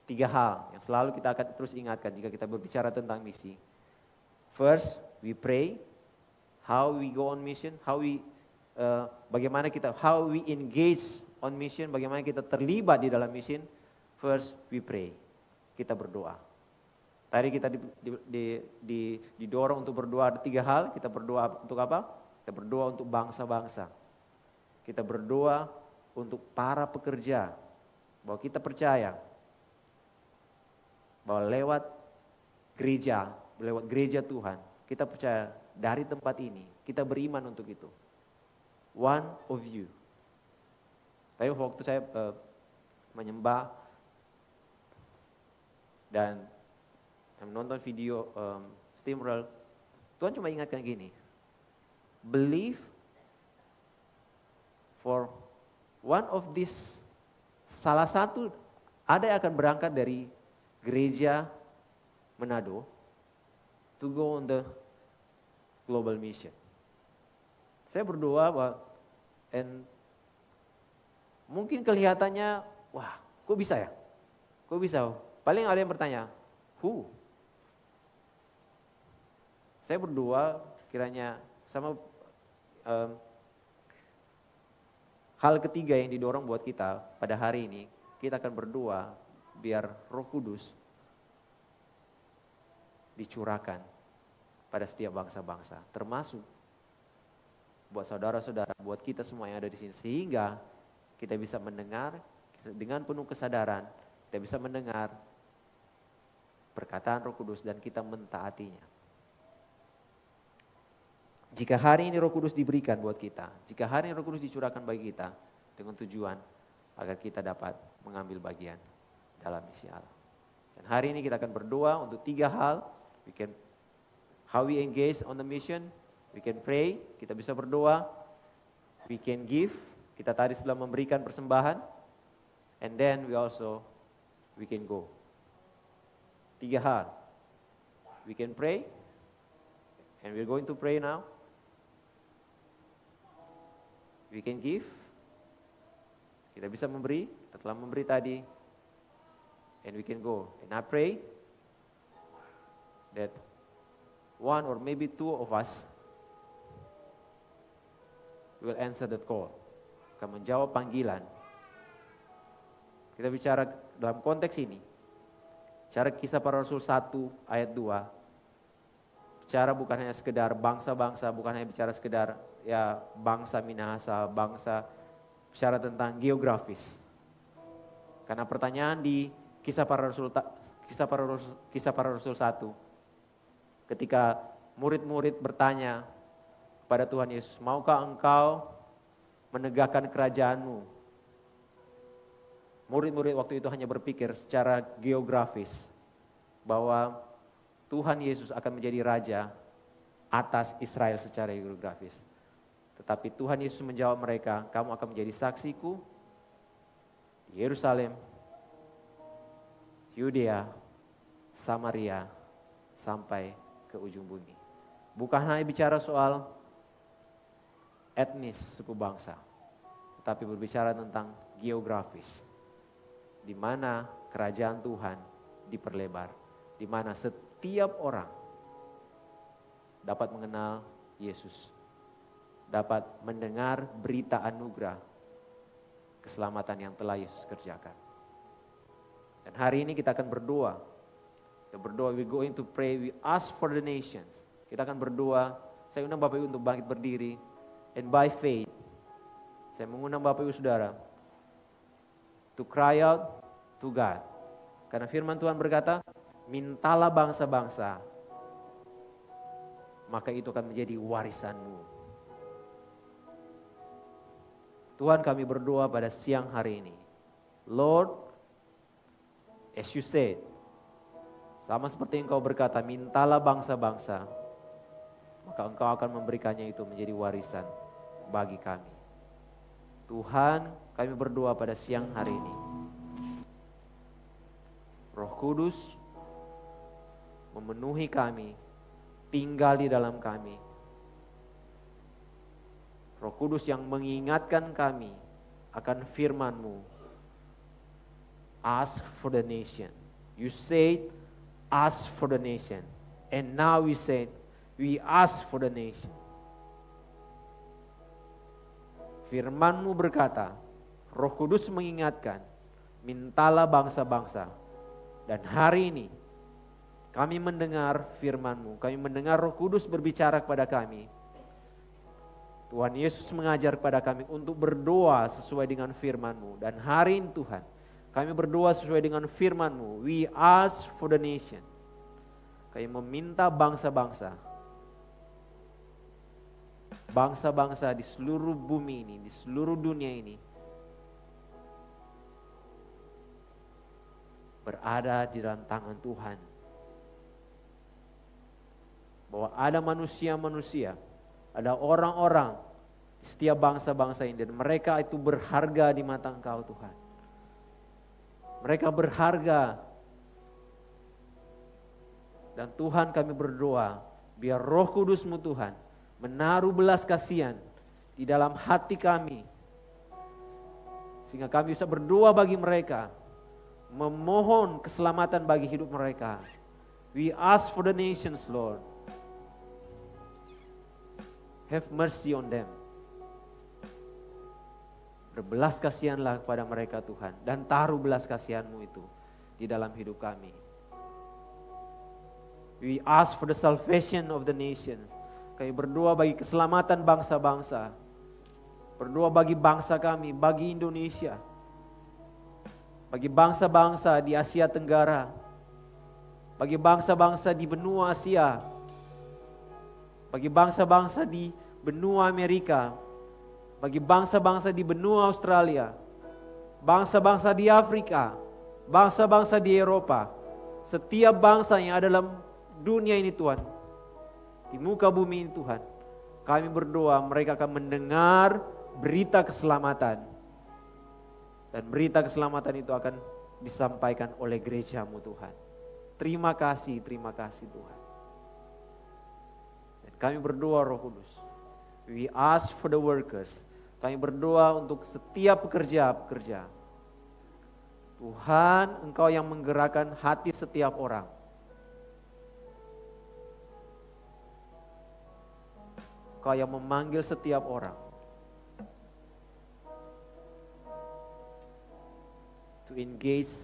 3 hal yang selalu kita akan terus ingatkan jika kita berbicara tentang misi. First, we pray. How we go on mission? How we engage on mission? Bagaimana kita terlibat di dalam mission? First, we pray. Kita berdoa. Tadi kita didorong untuk berdoa ada 3 hal. Kita berdoa untuk apa? Kita berdoa untuk bangsa-bangsa. Kita berdoa untuk para pekerja. Bahwa kita percaya bahwa lewat gereja Tuhan, kita percaya dari tempat ini, kita beriman untuk itu. One of you. Tadi waktu saya menyembah dan saya menonton video Steamroll, Tuhan cuma ingatkan gini, believe for one of this, salah satu ada yang akan berangkat dari gereja Manado to go on the global mission. Saya berdoa bahwa mungkin kelihatannya, wah kok bisa ya? Kok bisa? Paling ada yang bertanya, who? Saya berdoa kiranya sama hal ketiga yang didorong buat kita pada hari ini, kita akan berdoa biar Roh Kudus dicurahkan pada setiap bangsa-bangsa, termasuk buat saudara-saudara, buat kita semua yang ada di sini, sehingga kita bisa mendengar dengan penuh kesadaran, kita bisa mendengar perkataan Roh Kudus dan kita mentaatinya. Jika hari ini Roh Kudus diberikan buat kita, jika hari ini Roh Kudus dicurahkan bagi kita dengan tujuan agar kita dapat mengambil bagian dalam misi Allah. Dan hari ini kita akan berdoa untuk 3 hal. How we engage on the mission, we can pray, kita bisa berdoa, we can give, kita tadi setelah memberikan persembahan, and then we can go. 3 hal. We can pray, and we're going to pray now. We can give, kita bisa memberi, kita telah memberi tadi, and we can go. And I pray that 1 or maybe 2 of us will answer that call, akan menjawab panggilan. Kita bicara dalam konteks ini, bicara Kisah Para Rasul 1 ayat 2, bicara bukan hanya sekedar bangsa-bangsa, bukan hanya bicara sekedar ya bangsa Minahasa, bangsa, bicara tentang geografis. Karena pertanyaan di Kisah Para Rasul 1, ketika murid-murid bertanya kepada Tuhan Yesus, maukah engkau menegakkan kerajaan-Mu? Murid-murid waktu itu hanya berpikir secara geografis bahwa Tuhan Yesus akan menjadi raja atas Israel secara geografis. Tetapi Tuhan Yesus menjawab mereka, kamu akan menjadi saksiku di Yerusalem, Yudea, Samaria, sampai ke ujung bumi. Bukan hanya bicara soal etnis suku bangsa, tetapi berbicara tentang geografis, di mana kerajaan Tuhan diperlebar, di mana setiap orang dapat mengenal Yesus, dapat mendengar berita anugerah keselamatan yang telah Yesus kerjakan. Dan hari ini kita akan berdoa. Kita berdoa, we going to pray, we ask for the nations. Kita akan berdoa, saya undang Bapak Ibu untuk bangkit berdiri. And by faith, saya mengundang Bapak Ibu Saudara to cry out to God. Karena firman Tuhan berkata, mintalah bangsa-bangsa, maka itu akan menjadi warisanmu. Tuhan, kami berdoa pada siang hari ini. Lord, as you said, sama seperti Engkau berkata, mintalah bangsa-bangsa, maka Engkau akan memberikannya itu menjadi warisan bagi kami. Tuhan, kami berdoa pada siang hari ini. Roh Kudus memenuhi kami, tinggal di dalam kami. Roh Kudus yang mengingatkan kami akan firman-Mu. Ask for the nation. You said, ask for the nation. And now we said, we ask for the nation. Firman-Mu berkata, Roh Kudus mengingatkan, mintalah bangsa-bangsa. Dan hari ini, kami mendengar firman-Mu, kami mendengar Roh Kudus berbicara kepada kami. Tuhan Yesus mengajar kepada kami untuk berdoa sesuai dengan firman-Mu. Dan hari ini Tuhan, kami berdoa sesuai dengan firman-Mu. We ask for the nation. Kami meminta bangsa-bangsa. Bangsa-bangsa di seluruh bumi ini, di seluruh dunia ini, berada di dalam tangan Tuhan. Bahwa ada manusia-manusia, ada orang-orang di setiap bangsa-bangsa ini, dan mereka itu berharga di mata Engkau Tuhan. Mereka berharga. Dan Tuhan, kami berdoa, biar Roh Kudus-Mu Tuhan menaruh belas kasihan di dalam hati kami, sehingga kami bisa berdoa bagi mereka, memohon keselamatan bagi hidup mereka. We ask for the nations, Lord. Have mercy on them. Berbelas kasihanlah kepada mereka Tuhan, dan taruh belas kasihan-Mu itu di dalam hidup kami. We ask for the salvation of the nations. Kami berdoa bagi keselamatan bangsa-bangsa. Berdoa bagi bangsa kami, bagi Indonesia. Bagi bangsa-bangsa di Asia Tenggara. Bagi bangsa-bangsa di benua Asia. Bagi bangsa-bangsa di benua Amerika. Bagi bangsa-bangsa di benua Australia. Bangsa-bangsa di Afrika. Bangsa-bangsa di Eropa. Setiap bangsa yang ada dalam dunia ini Tuhan, di muka bumi ini Tuhan, kami berdoa mereka akan mendengar berita keselamatan. Dan berita keselamatan itu akan disampaikan oleh gereja-Mu Tuhan. Terima kasih Tuhan. Dan kami berdoa Roh Kudus, we ask for the workers. Kami berdoa untuk setiap pekerja-pekerja. Tuhan, Engkau yang menggerakkan hati setiap orang. Engkau yang memanggil setiap orang to engage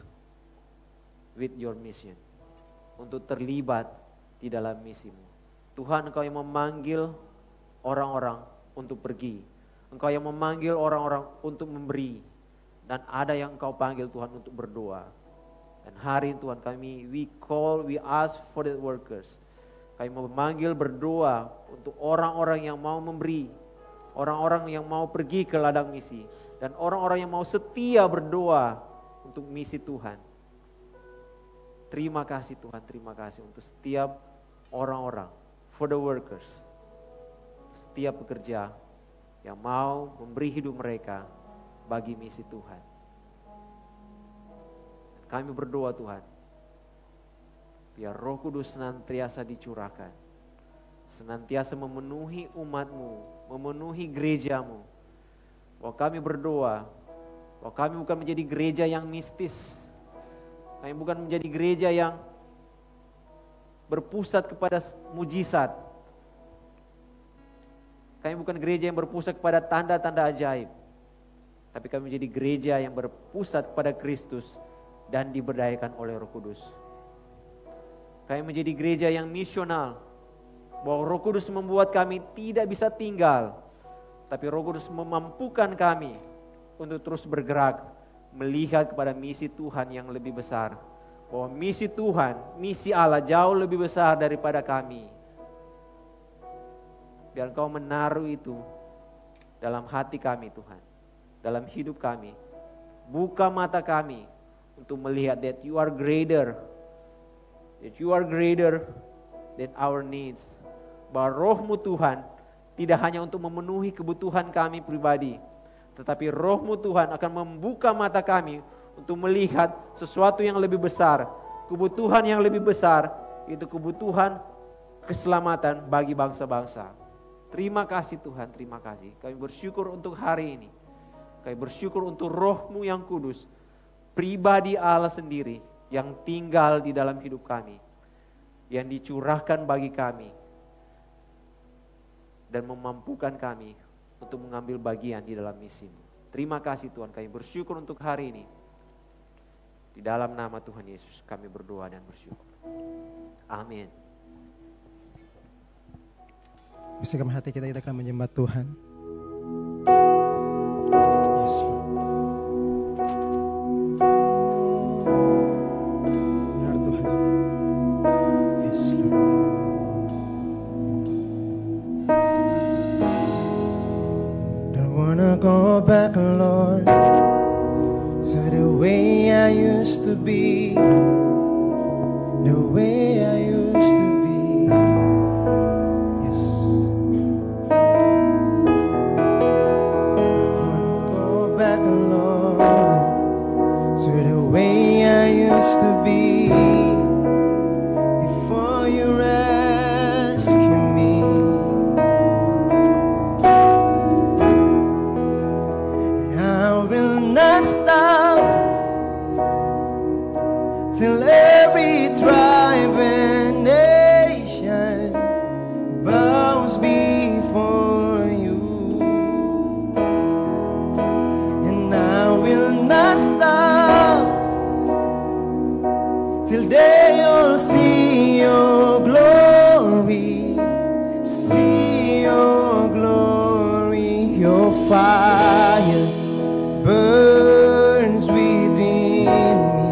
with your mission, untuk terlibat di dalam misimu. Tuhan, Engkau yang memanggil orang-orang untuk pergi. Engkau yang memanggil orang-orang untuk memberi. Dan ada yang Engkau panggil Tuhan untuk berdoa. Dan hari ini Tuhan kami, we ask for the workers. Kami memanggil berdoa untuk orang-orang yang mau memberi, orang-orang yang mau pergi ke ladang misi, dan orang-orang yang mau setia berdoa untuk misi Tuhan. Terima kasih Tuhan, terima kasih untuk setiap orang-orang, for the workers, setiap pekerja yang mau memberi hidup mereka bagi misi Tuhan. Kami berdoa Tuhan, biar Roh Kudus senantiasa dicurahkan, senantiasa memenuhi umat-Mu, memenuhi gereja-Mu. Bahwa kami berdoa, bahwa kami bukan menjadi gereja yang mistis, kami bukan menjadi gereja yang berpusat kepada mujizat, kami bukan gereja yang berpusat kepada tanda-tanda ajaib, tapi kami menjadi gereja yang berpusat kepada Kristus dan diberdayakan oleh Roh Kudus. Kami menjadi gereja yang misional, bahwa Roh Kudus membuat kami tidak bisa tinggal, tapi Roh Kudus memampukan kami untuk terus bergerak, melihat kepada misi Tuhan yang lebih besar. Bahwa misi Tuhan, misi Allah jauh lebih besar daripada kami. Biar Engkau menaruh itu dalam hati kami Tuhan, dalam hidup kami. Buka mata kami untuk melihat that you are greater, than our needs. Bahwa Roh-Mu Tuhan tidak hanya untuk memenuhi kebutuhan kami pribadi, tetapi Roh-Mu Tuhan akan membuka mata kami untuk melihat sesuatu yang lebih besar, kebutuhan yang lebih besar, itu kebutuhan keselamatan bagi bangsa-bangsa. Terima kasih Tuhan, terima kasih. Kami bersyukur untuk hari ini. Kami bersyukur untuk Roh-Mu yang kudus, pribadi Allah sendiri yang tinggal di dalam hidup kami, yang dicurahkan bagi kami dan memampukan kami untuk mengambil bagian di dalam misi-Mu. Terima kasih Tuhan, kami bersyukur untuk hari ini. Di dalam nama Tuhan Yesus kami berdoa dan bersyukur. Amin. Bisakah hati kita akan menyembah Tuhan? Yes, Lord. Benar Tuhan. Yes, Lord. Don't wanna go back, Lord, to the way I used to be, the way I used to be. Yes. Don't wanna go back, Lord, to the way I used to be before you rescue me. I will not stop till every tribe and nation bows before you, and I will not stop till they all see your glory, see your glory. Your fire burns within me,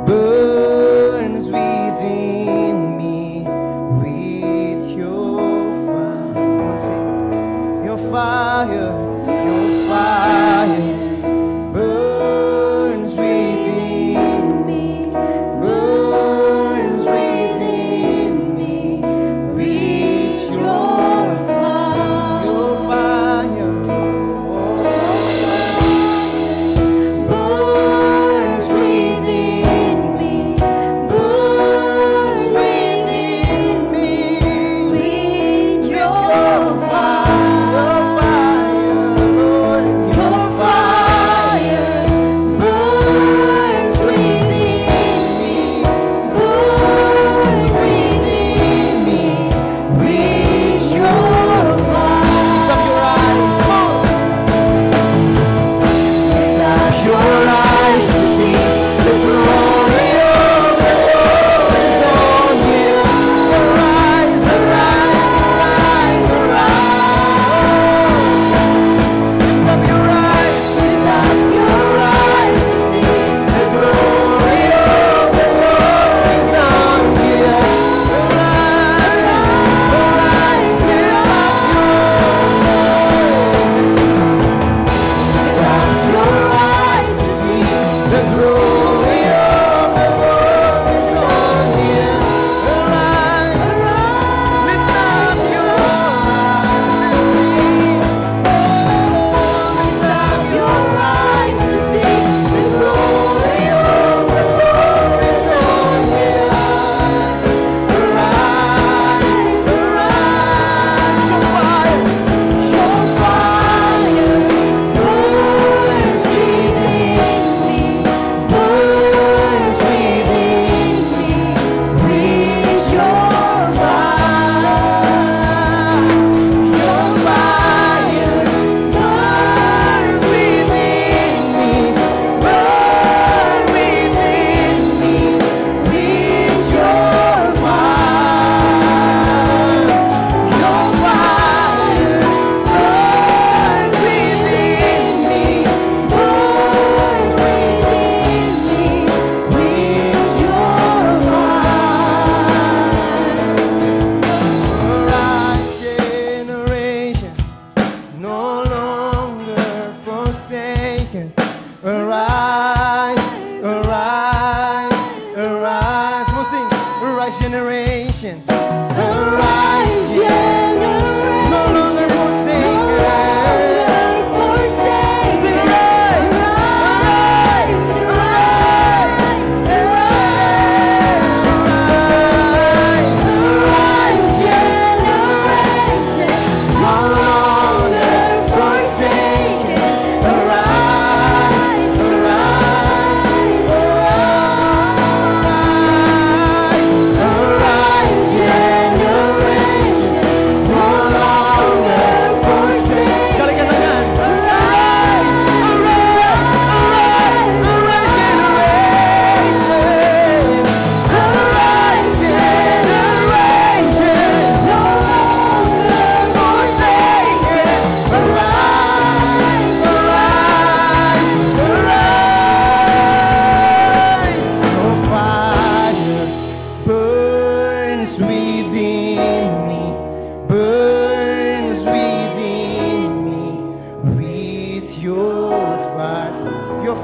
burns within me with your fire. Come on, sing. Your fire, your fire burns within me, burns within me with your fire, your fire. Burns within me, burns within me with your fire, your fire.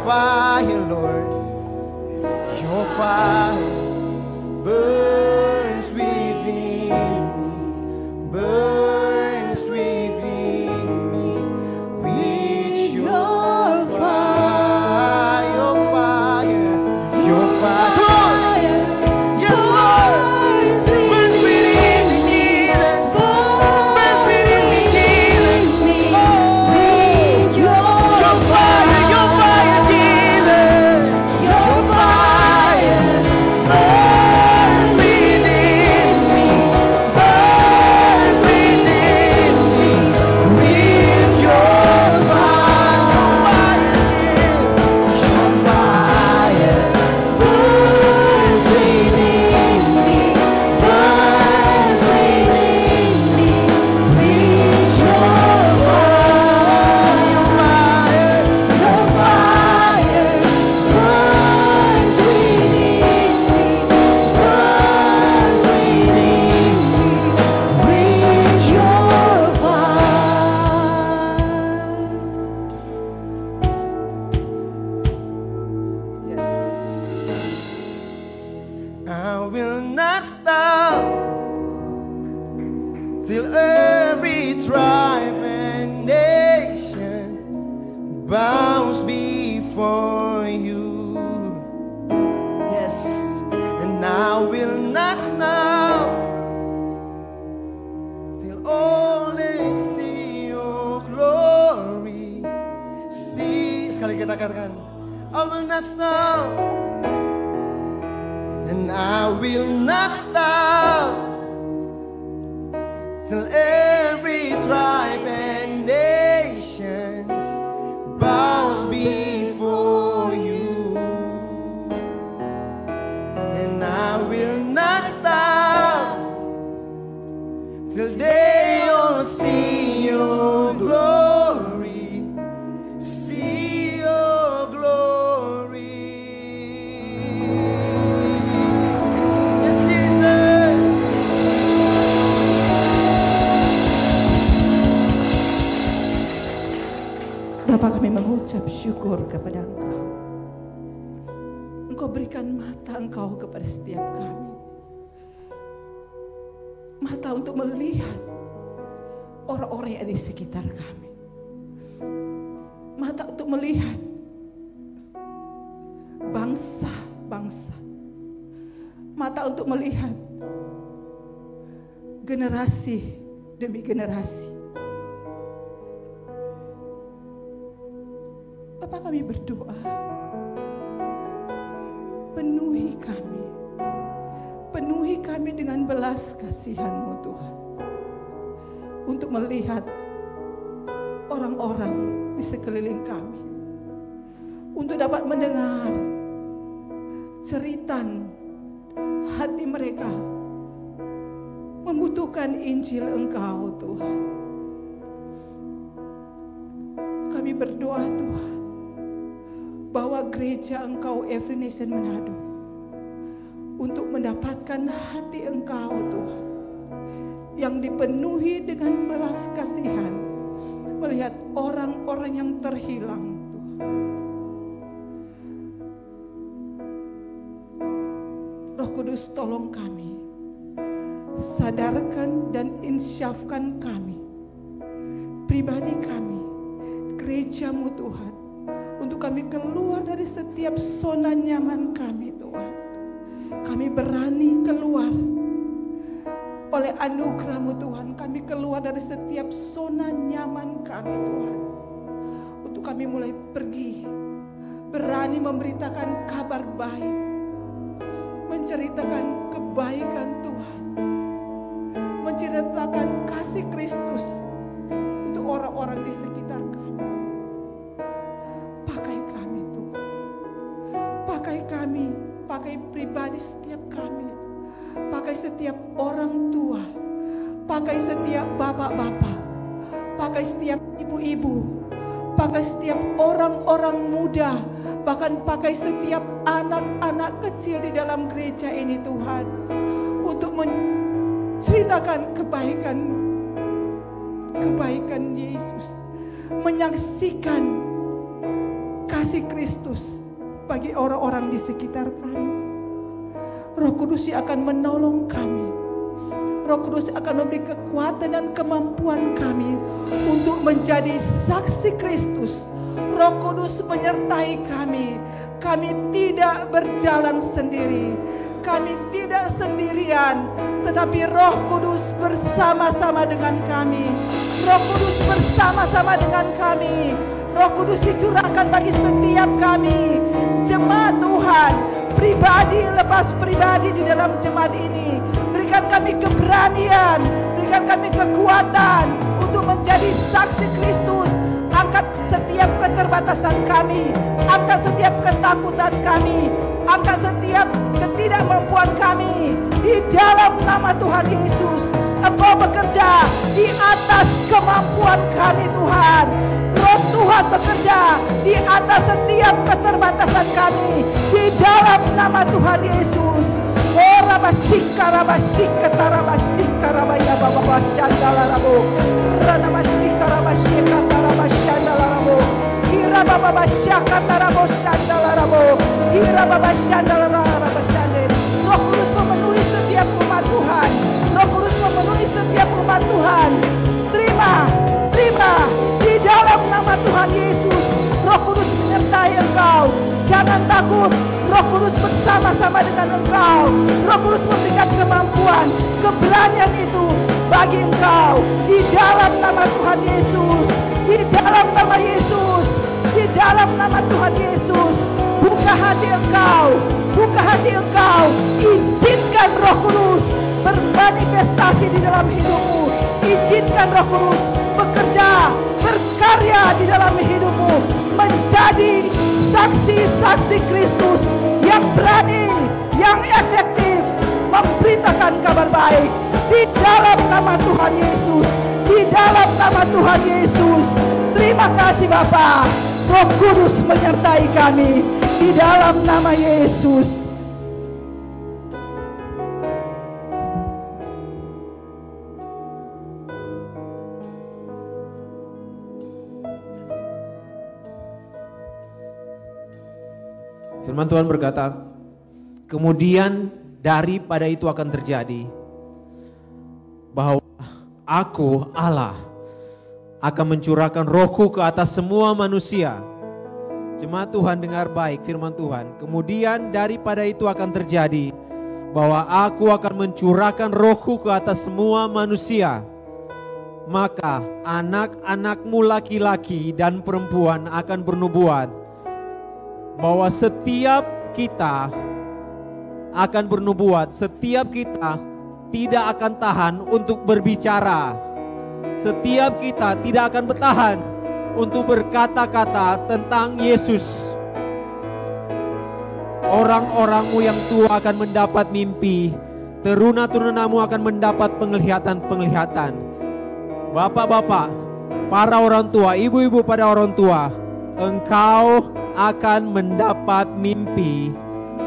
fire, Lord. Your fire burns within me, burns within me. With your fire, your fire, your fire. Yes, Lord. Burns within me, Jesus. Burns within me, Jesus. With your fire, Jesus. Your fire burns within me, burns within me. With your fire, your fire burns within me, burns within me. With your fire, your fire burns within me, burns within me. With your fire. Yes. I will not stop till every tribe and nation bows before you. Yes, and I will not stop till all they see your glory. See, sekali kita katakan, I will not stop, and I will not stop till every tribe and nations bows before you. And I will not stop till they all see your glory, see your glory. Yes, Jesus. Bapa, kami mengucap syukur kepada Engkau. Engkau berikan mata Engkau kepada setiap kami. Mata untuk melihat orang-orang yang ada di sekitar kami. Mata untuk melihat bangsa-bangsa. Mata untuk melihat generasi demi generasi. Bapak, kami berdoa, penuhi kami dengan belas kasihan-Mu Tuhan, untuk melihat orang-orang di sekeliling kami, untuk dapat mendengar cerita hati mereka membutuhkan Injil Engkau Tuhan. Kami berdoa Tuhan, bahwa gereja Engkau Every Nation Manado untuk mendapatkan hati Engkau Tuhan, yang dipenuhi dengan belas kasihan, melihat orang-orang yang terhilang Tuhan. Roh Kudus, tolong kami, sadarkan dan insyafkan kami, pribadi kami, gereja-Mu Tuhan, untuk kami keluar dari setiap zona nyaman kami Tuhan. Kami berani keluar oleh anugerah-Mu Tuhan. Kami keluar dari setiap zona nyaman kami Tuhan, untuk kami mulai pergi, berani memberitakan kabar baik, menceritakan kebaikan Tuhan, menceritakan kasih Kristus untuk orang-orang di sekitar kami. Pakai pribadi setiap kami, pakai setiap orang tua, pakai setiap bapak-bapak, pakai setiap ibu-ibu, pakai setiap orang-orang muda, bahkan pakai setiap anak-anak kecil di dalam gereja ini Tuhan, untuk menceritakan kebaikan Yesus, menyaksikan kasih saksi Kristus bagi orang-orang di sekitar kami. Roh Kudus yang akan menolong kami. Roh Kudus akan memberi kekuatan dan kemampuan kami untuk menjadi saksi Kristus. Roh Kudus menyertai kami. Kami tidak berjalan sendiri. Kami tidak sendirian, tetapi Roh Kudus bersama-sama dengan kami. Roh Kudus bersama-sama dengan kami. Roh Kudus dicurahkan bagi setiap kami. Jemaat Tuhan, pribadi lepas pribadi di dalam jemaat ini. Berikan kami keberanian, berikan kami kekuatan untuk menjadi saksi Kristus. Angkat setiap keterbatasan kami, angkat setiap ketakutan kami, angkat setiap ketidakmampuan kami. Di dalam nama Tuhan Yesus, Engkau bekerja di atas kemampuan kami Tuhan. Roh Tuhan bekerja di atas setiap keterbatasan kami. Di dalam nama Tuhan Yesus. Oh rabasika rabasika tarabasika rabaya baba shandalarabo. Rana masika rabasika tarabashandalarabo. Hira baba basyaka tarabo shandalarabo. Hira baba shandalarabo shande. Roh Kudus memenuhi setiap umat Tuhan. Roh Kudus memenuhi setiap umat Tuhan. Terima di dalam nama Tuhan Yesus. Roh Kudus menyertai engkau. Jangan takut. Roh Kudus bersama-sama dengan engkau. Roh Kudus memberikan kemampuan, keberanian itu bagi engkau. Di dalam nama Tuhan Yesus. Di dalam nama Yesus. Di dalam nama Tuhan Yesus. Buka hati engkau. Buka hati engkau. Izinkan Roh Kudus bermanifestasi di dalam hidupmu. Izinkan Roh Kudus bekerja, berkarya di dalam hidupmu. Menjadi saksi-saksi Kristus yang berani, yang efektif memberitakan kabar baik. Di dalam nama Tuhan Yesus. Di dalam nama Tuhan Yesus. Terima kasih Bapa. Roh Kudus menyertai kami. Di dalam nama Yesus. Firman Tuhan berkata, kemudian daripada itu akan terjadi bahwa Aku Allah akan mencurahkan Rohku ke atas semua manusia. Jemaat Tuhan dengar baik firman Tuhan. Kemudian daripada itu akan terjadi bahwa Aku akan mencurahkan Rohku ke atas semua manusia. Maka anak-anakmu laki-laki dan perempuan akan bernubuat. Bahwa setiap kita akan bernubuat, setiap kita tidak akan tahan untuk berbicara. Setiap kita tidak akan bertahan untuk berkata-kata tentang Yesus. Orang-orangmu yang tua akan mendapat mimpi, teruna-terunamu akan mendapat penglihatan-penglihatan. Bapak-bapak, para orang tua, ibu-ibu pada orang tua, engkau akan mendapat mimpi,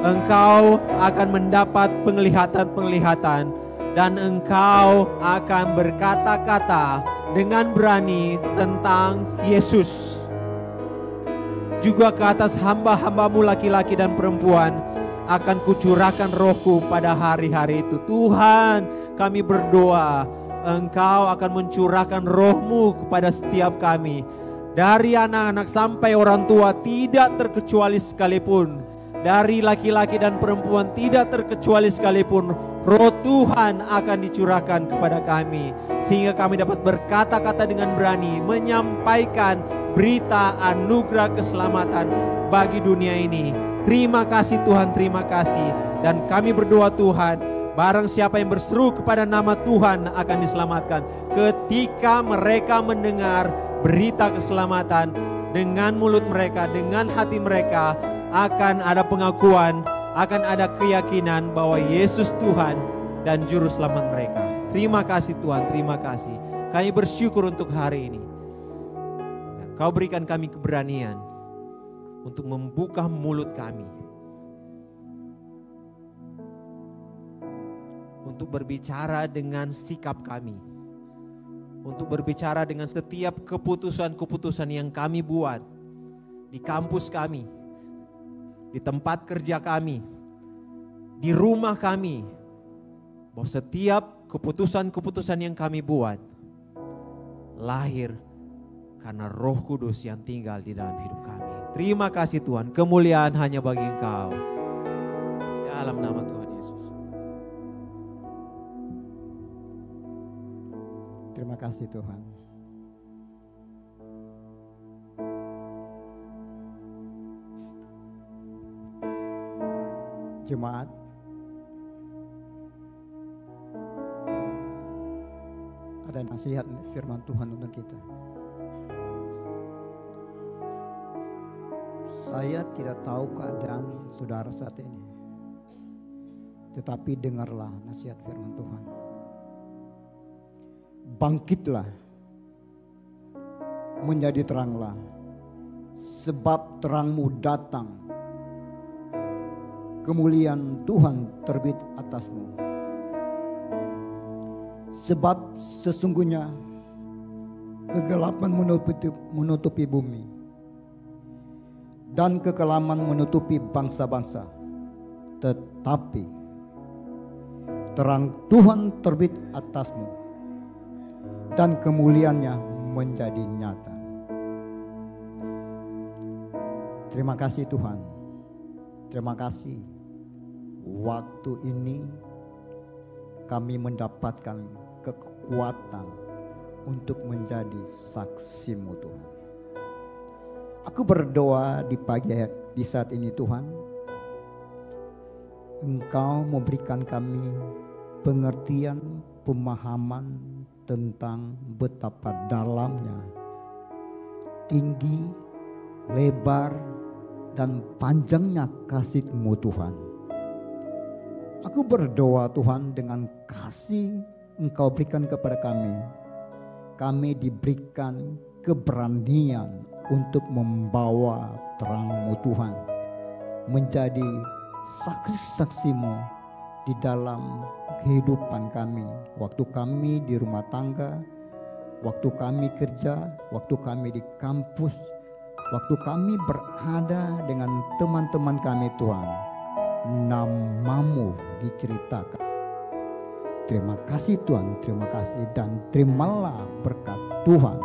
engkau akan mendapat penglihatan-penglihatan, dan engkau akan berkata-kata dengan berani tentang Yesus. Juga ke atas hamba-hambamu laki-laki dan perempuan akan kucurahkan Rohku pada hari-hari itu. Tuhan, kami berdoa Engkau akan mencurahkan Roh-Mu kepada setiap kami. Dari anak-anak sampai orang tua tidak terkecuali sekalipun. Dari laki-laki dan perempuan tidak terkecuali sekalipun. Roh Tuhan akan dicurahkan kepada kami. Sehingga kami dapat berkata-kata dengan berani. Menyampaikan berita anugerah keselamatan bagi dunia ini. Terima kasih Tuhan, terima kasih. Dan kami berdoa Tuhan, barang siapa yang berseru kepada nama Tuhan akan diselamatkan. Ketika mereka mendengar berita keselamatan dengan mulut mereka, dengan hati mereka, akan ada pengakuan, akan ada keyakinan bahwa Yesus Tuhan dan Juru Selamat mereka. Terima kasih Tuhan, terima kasih. Kami bersyukur untuk hari ini. Kau berikan kami keberanian untuk membuka mulut kami, untuk berbicara dengan sikap kami, untuk berbicara dengan setiap keputusan-keputusan yang kami buat. di kampus kami, di tempat kerja kami, di rumah kami, bahwa setiap keputusan-keputusan yang kami buat lahir karena Roh Kudus yang tinggal di dalam hidup kami. Terima kasih Tuhan, kemuliaan hanya bagi Engkau. Dalam nama Tuhan Yesus. Terima kasih Tuhan. Jemaat, ada nasihat firman Tuhan untuk kita. Saya tidak tahu keadaan saudara saat ini, tetapi dengarlah nasihat firman Tuhan. Bangkitlah, menjadi teranglah, sebab terangmu datang. Kemuliaan Tuhan terbit atasmu. Sebab sesungguhnya kegelapan menutupi bumi, dan kekelaman menutupi bangsa-bangsa. Tetapi terang Tuhan terbit atasmu, dan kemuliaannya menjadi nyata. Terima kasih Tuhan. Terima kasih. Waktu ini kami mendapatkan kekuatan untuk menjadi saksi-Mu Tuhan. Aku berdoa di pagi di saat ini Tuhan, Engkau memberikan kami pengertian, pemahaman tentang betapa dalamnya, tinggi, lebar, dan panjangnya kasih-Mu Tuhan. Aku berdoa Tuhan, dengan kasih Engkau berikan kepada kami diberikan keberanian untuk membawa terang-Mu Tuhan, menjadi saksi-saksi-Mu di dalam kehidupan kami, waktu kami di rumah tangga, waktu kami kerja, waktu kami di kampus, waktu kami berada dengan teman-teman kami Tuhan. Nama-Mu diceritakan. Terima kasih Tuhan, terima kasih, dan terimalah berkat Tuhan.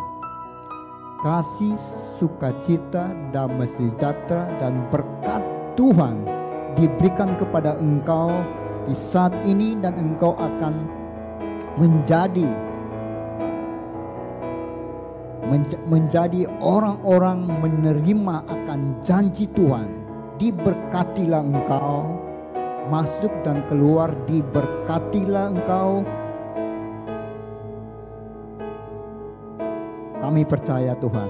Kasih, sukacita, damai sejahtera, dan berkat Tuhan diberikan kepada engkau di saat ini, dan engkau akan menjadi orang-orang menerima akan janji Tuhan. Diberkatilah engkau, masuk dan keluar, diberkatilah engkau. Kami percaya Tuhan,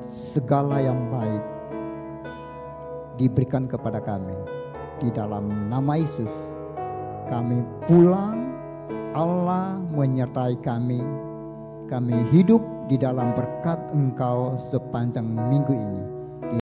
segala yang baik diberikan kepada kami. Di dalam nama Yesus kami pulang, Allah menyertai kami hidup di dalam berkat Engkau sepanjang minggu ini.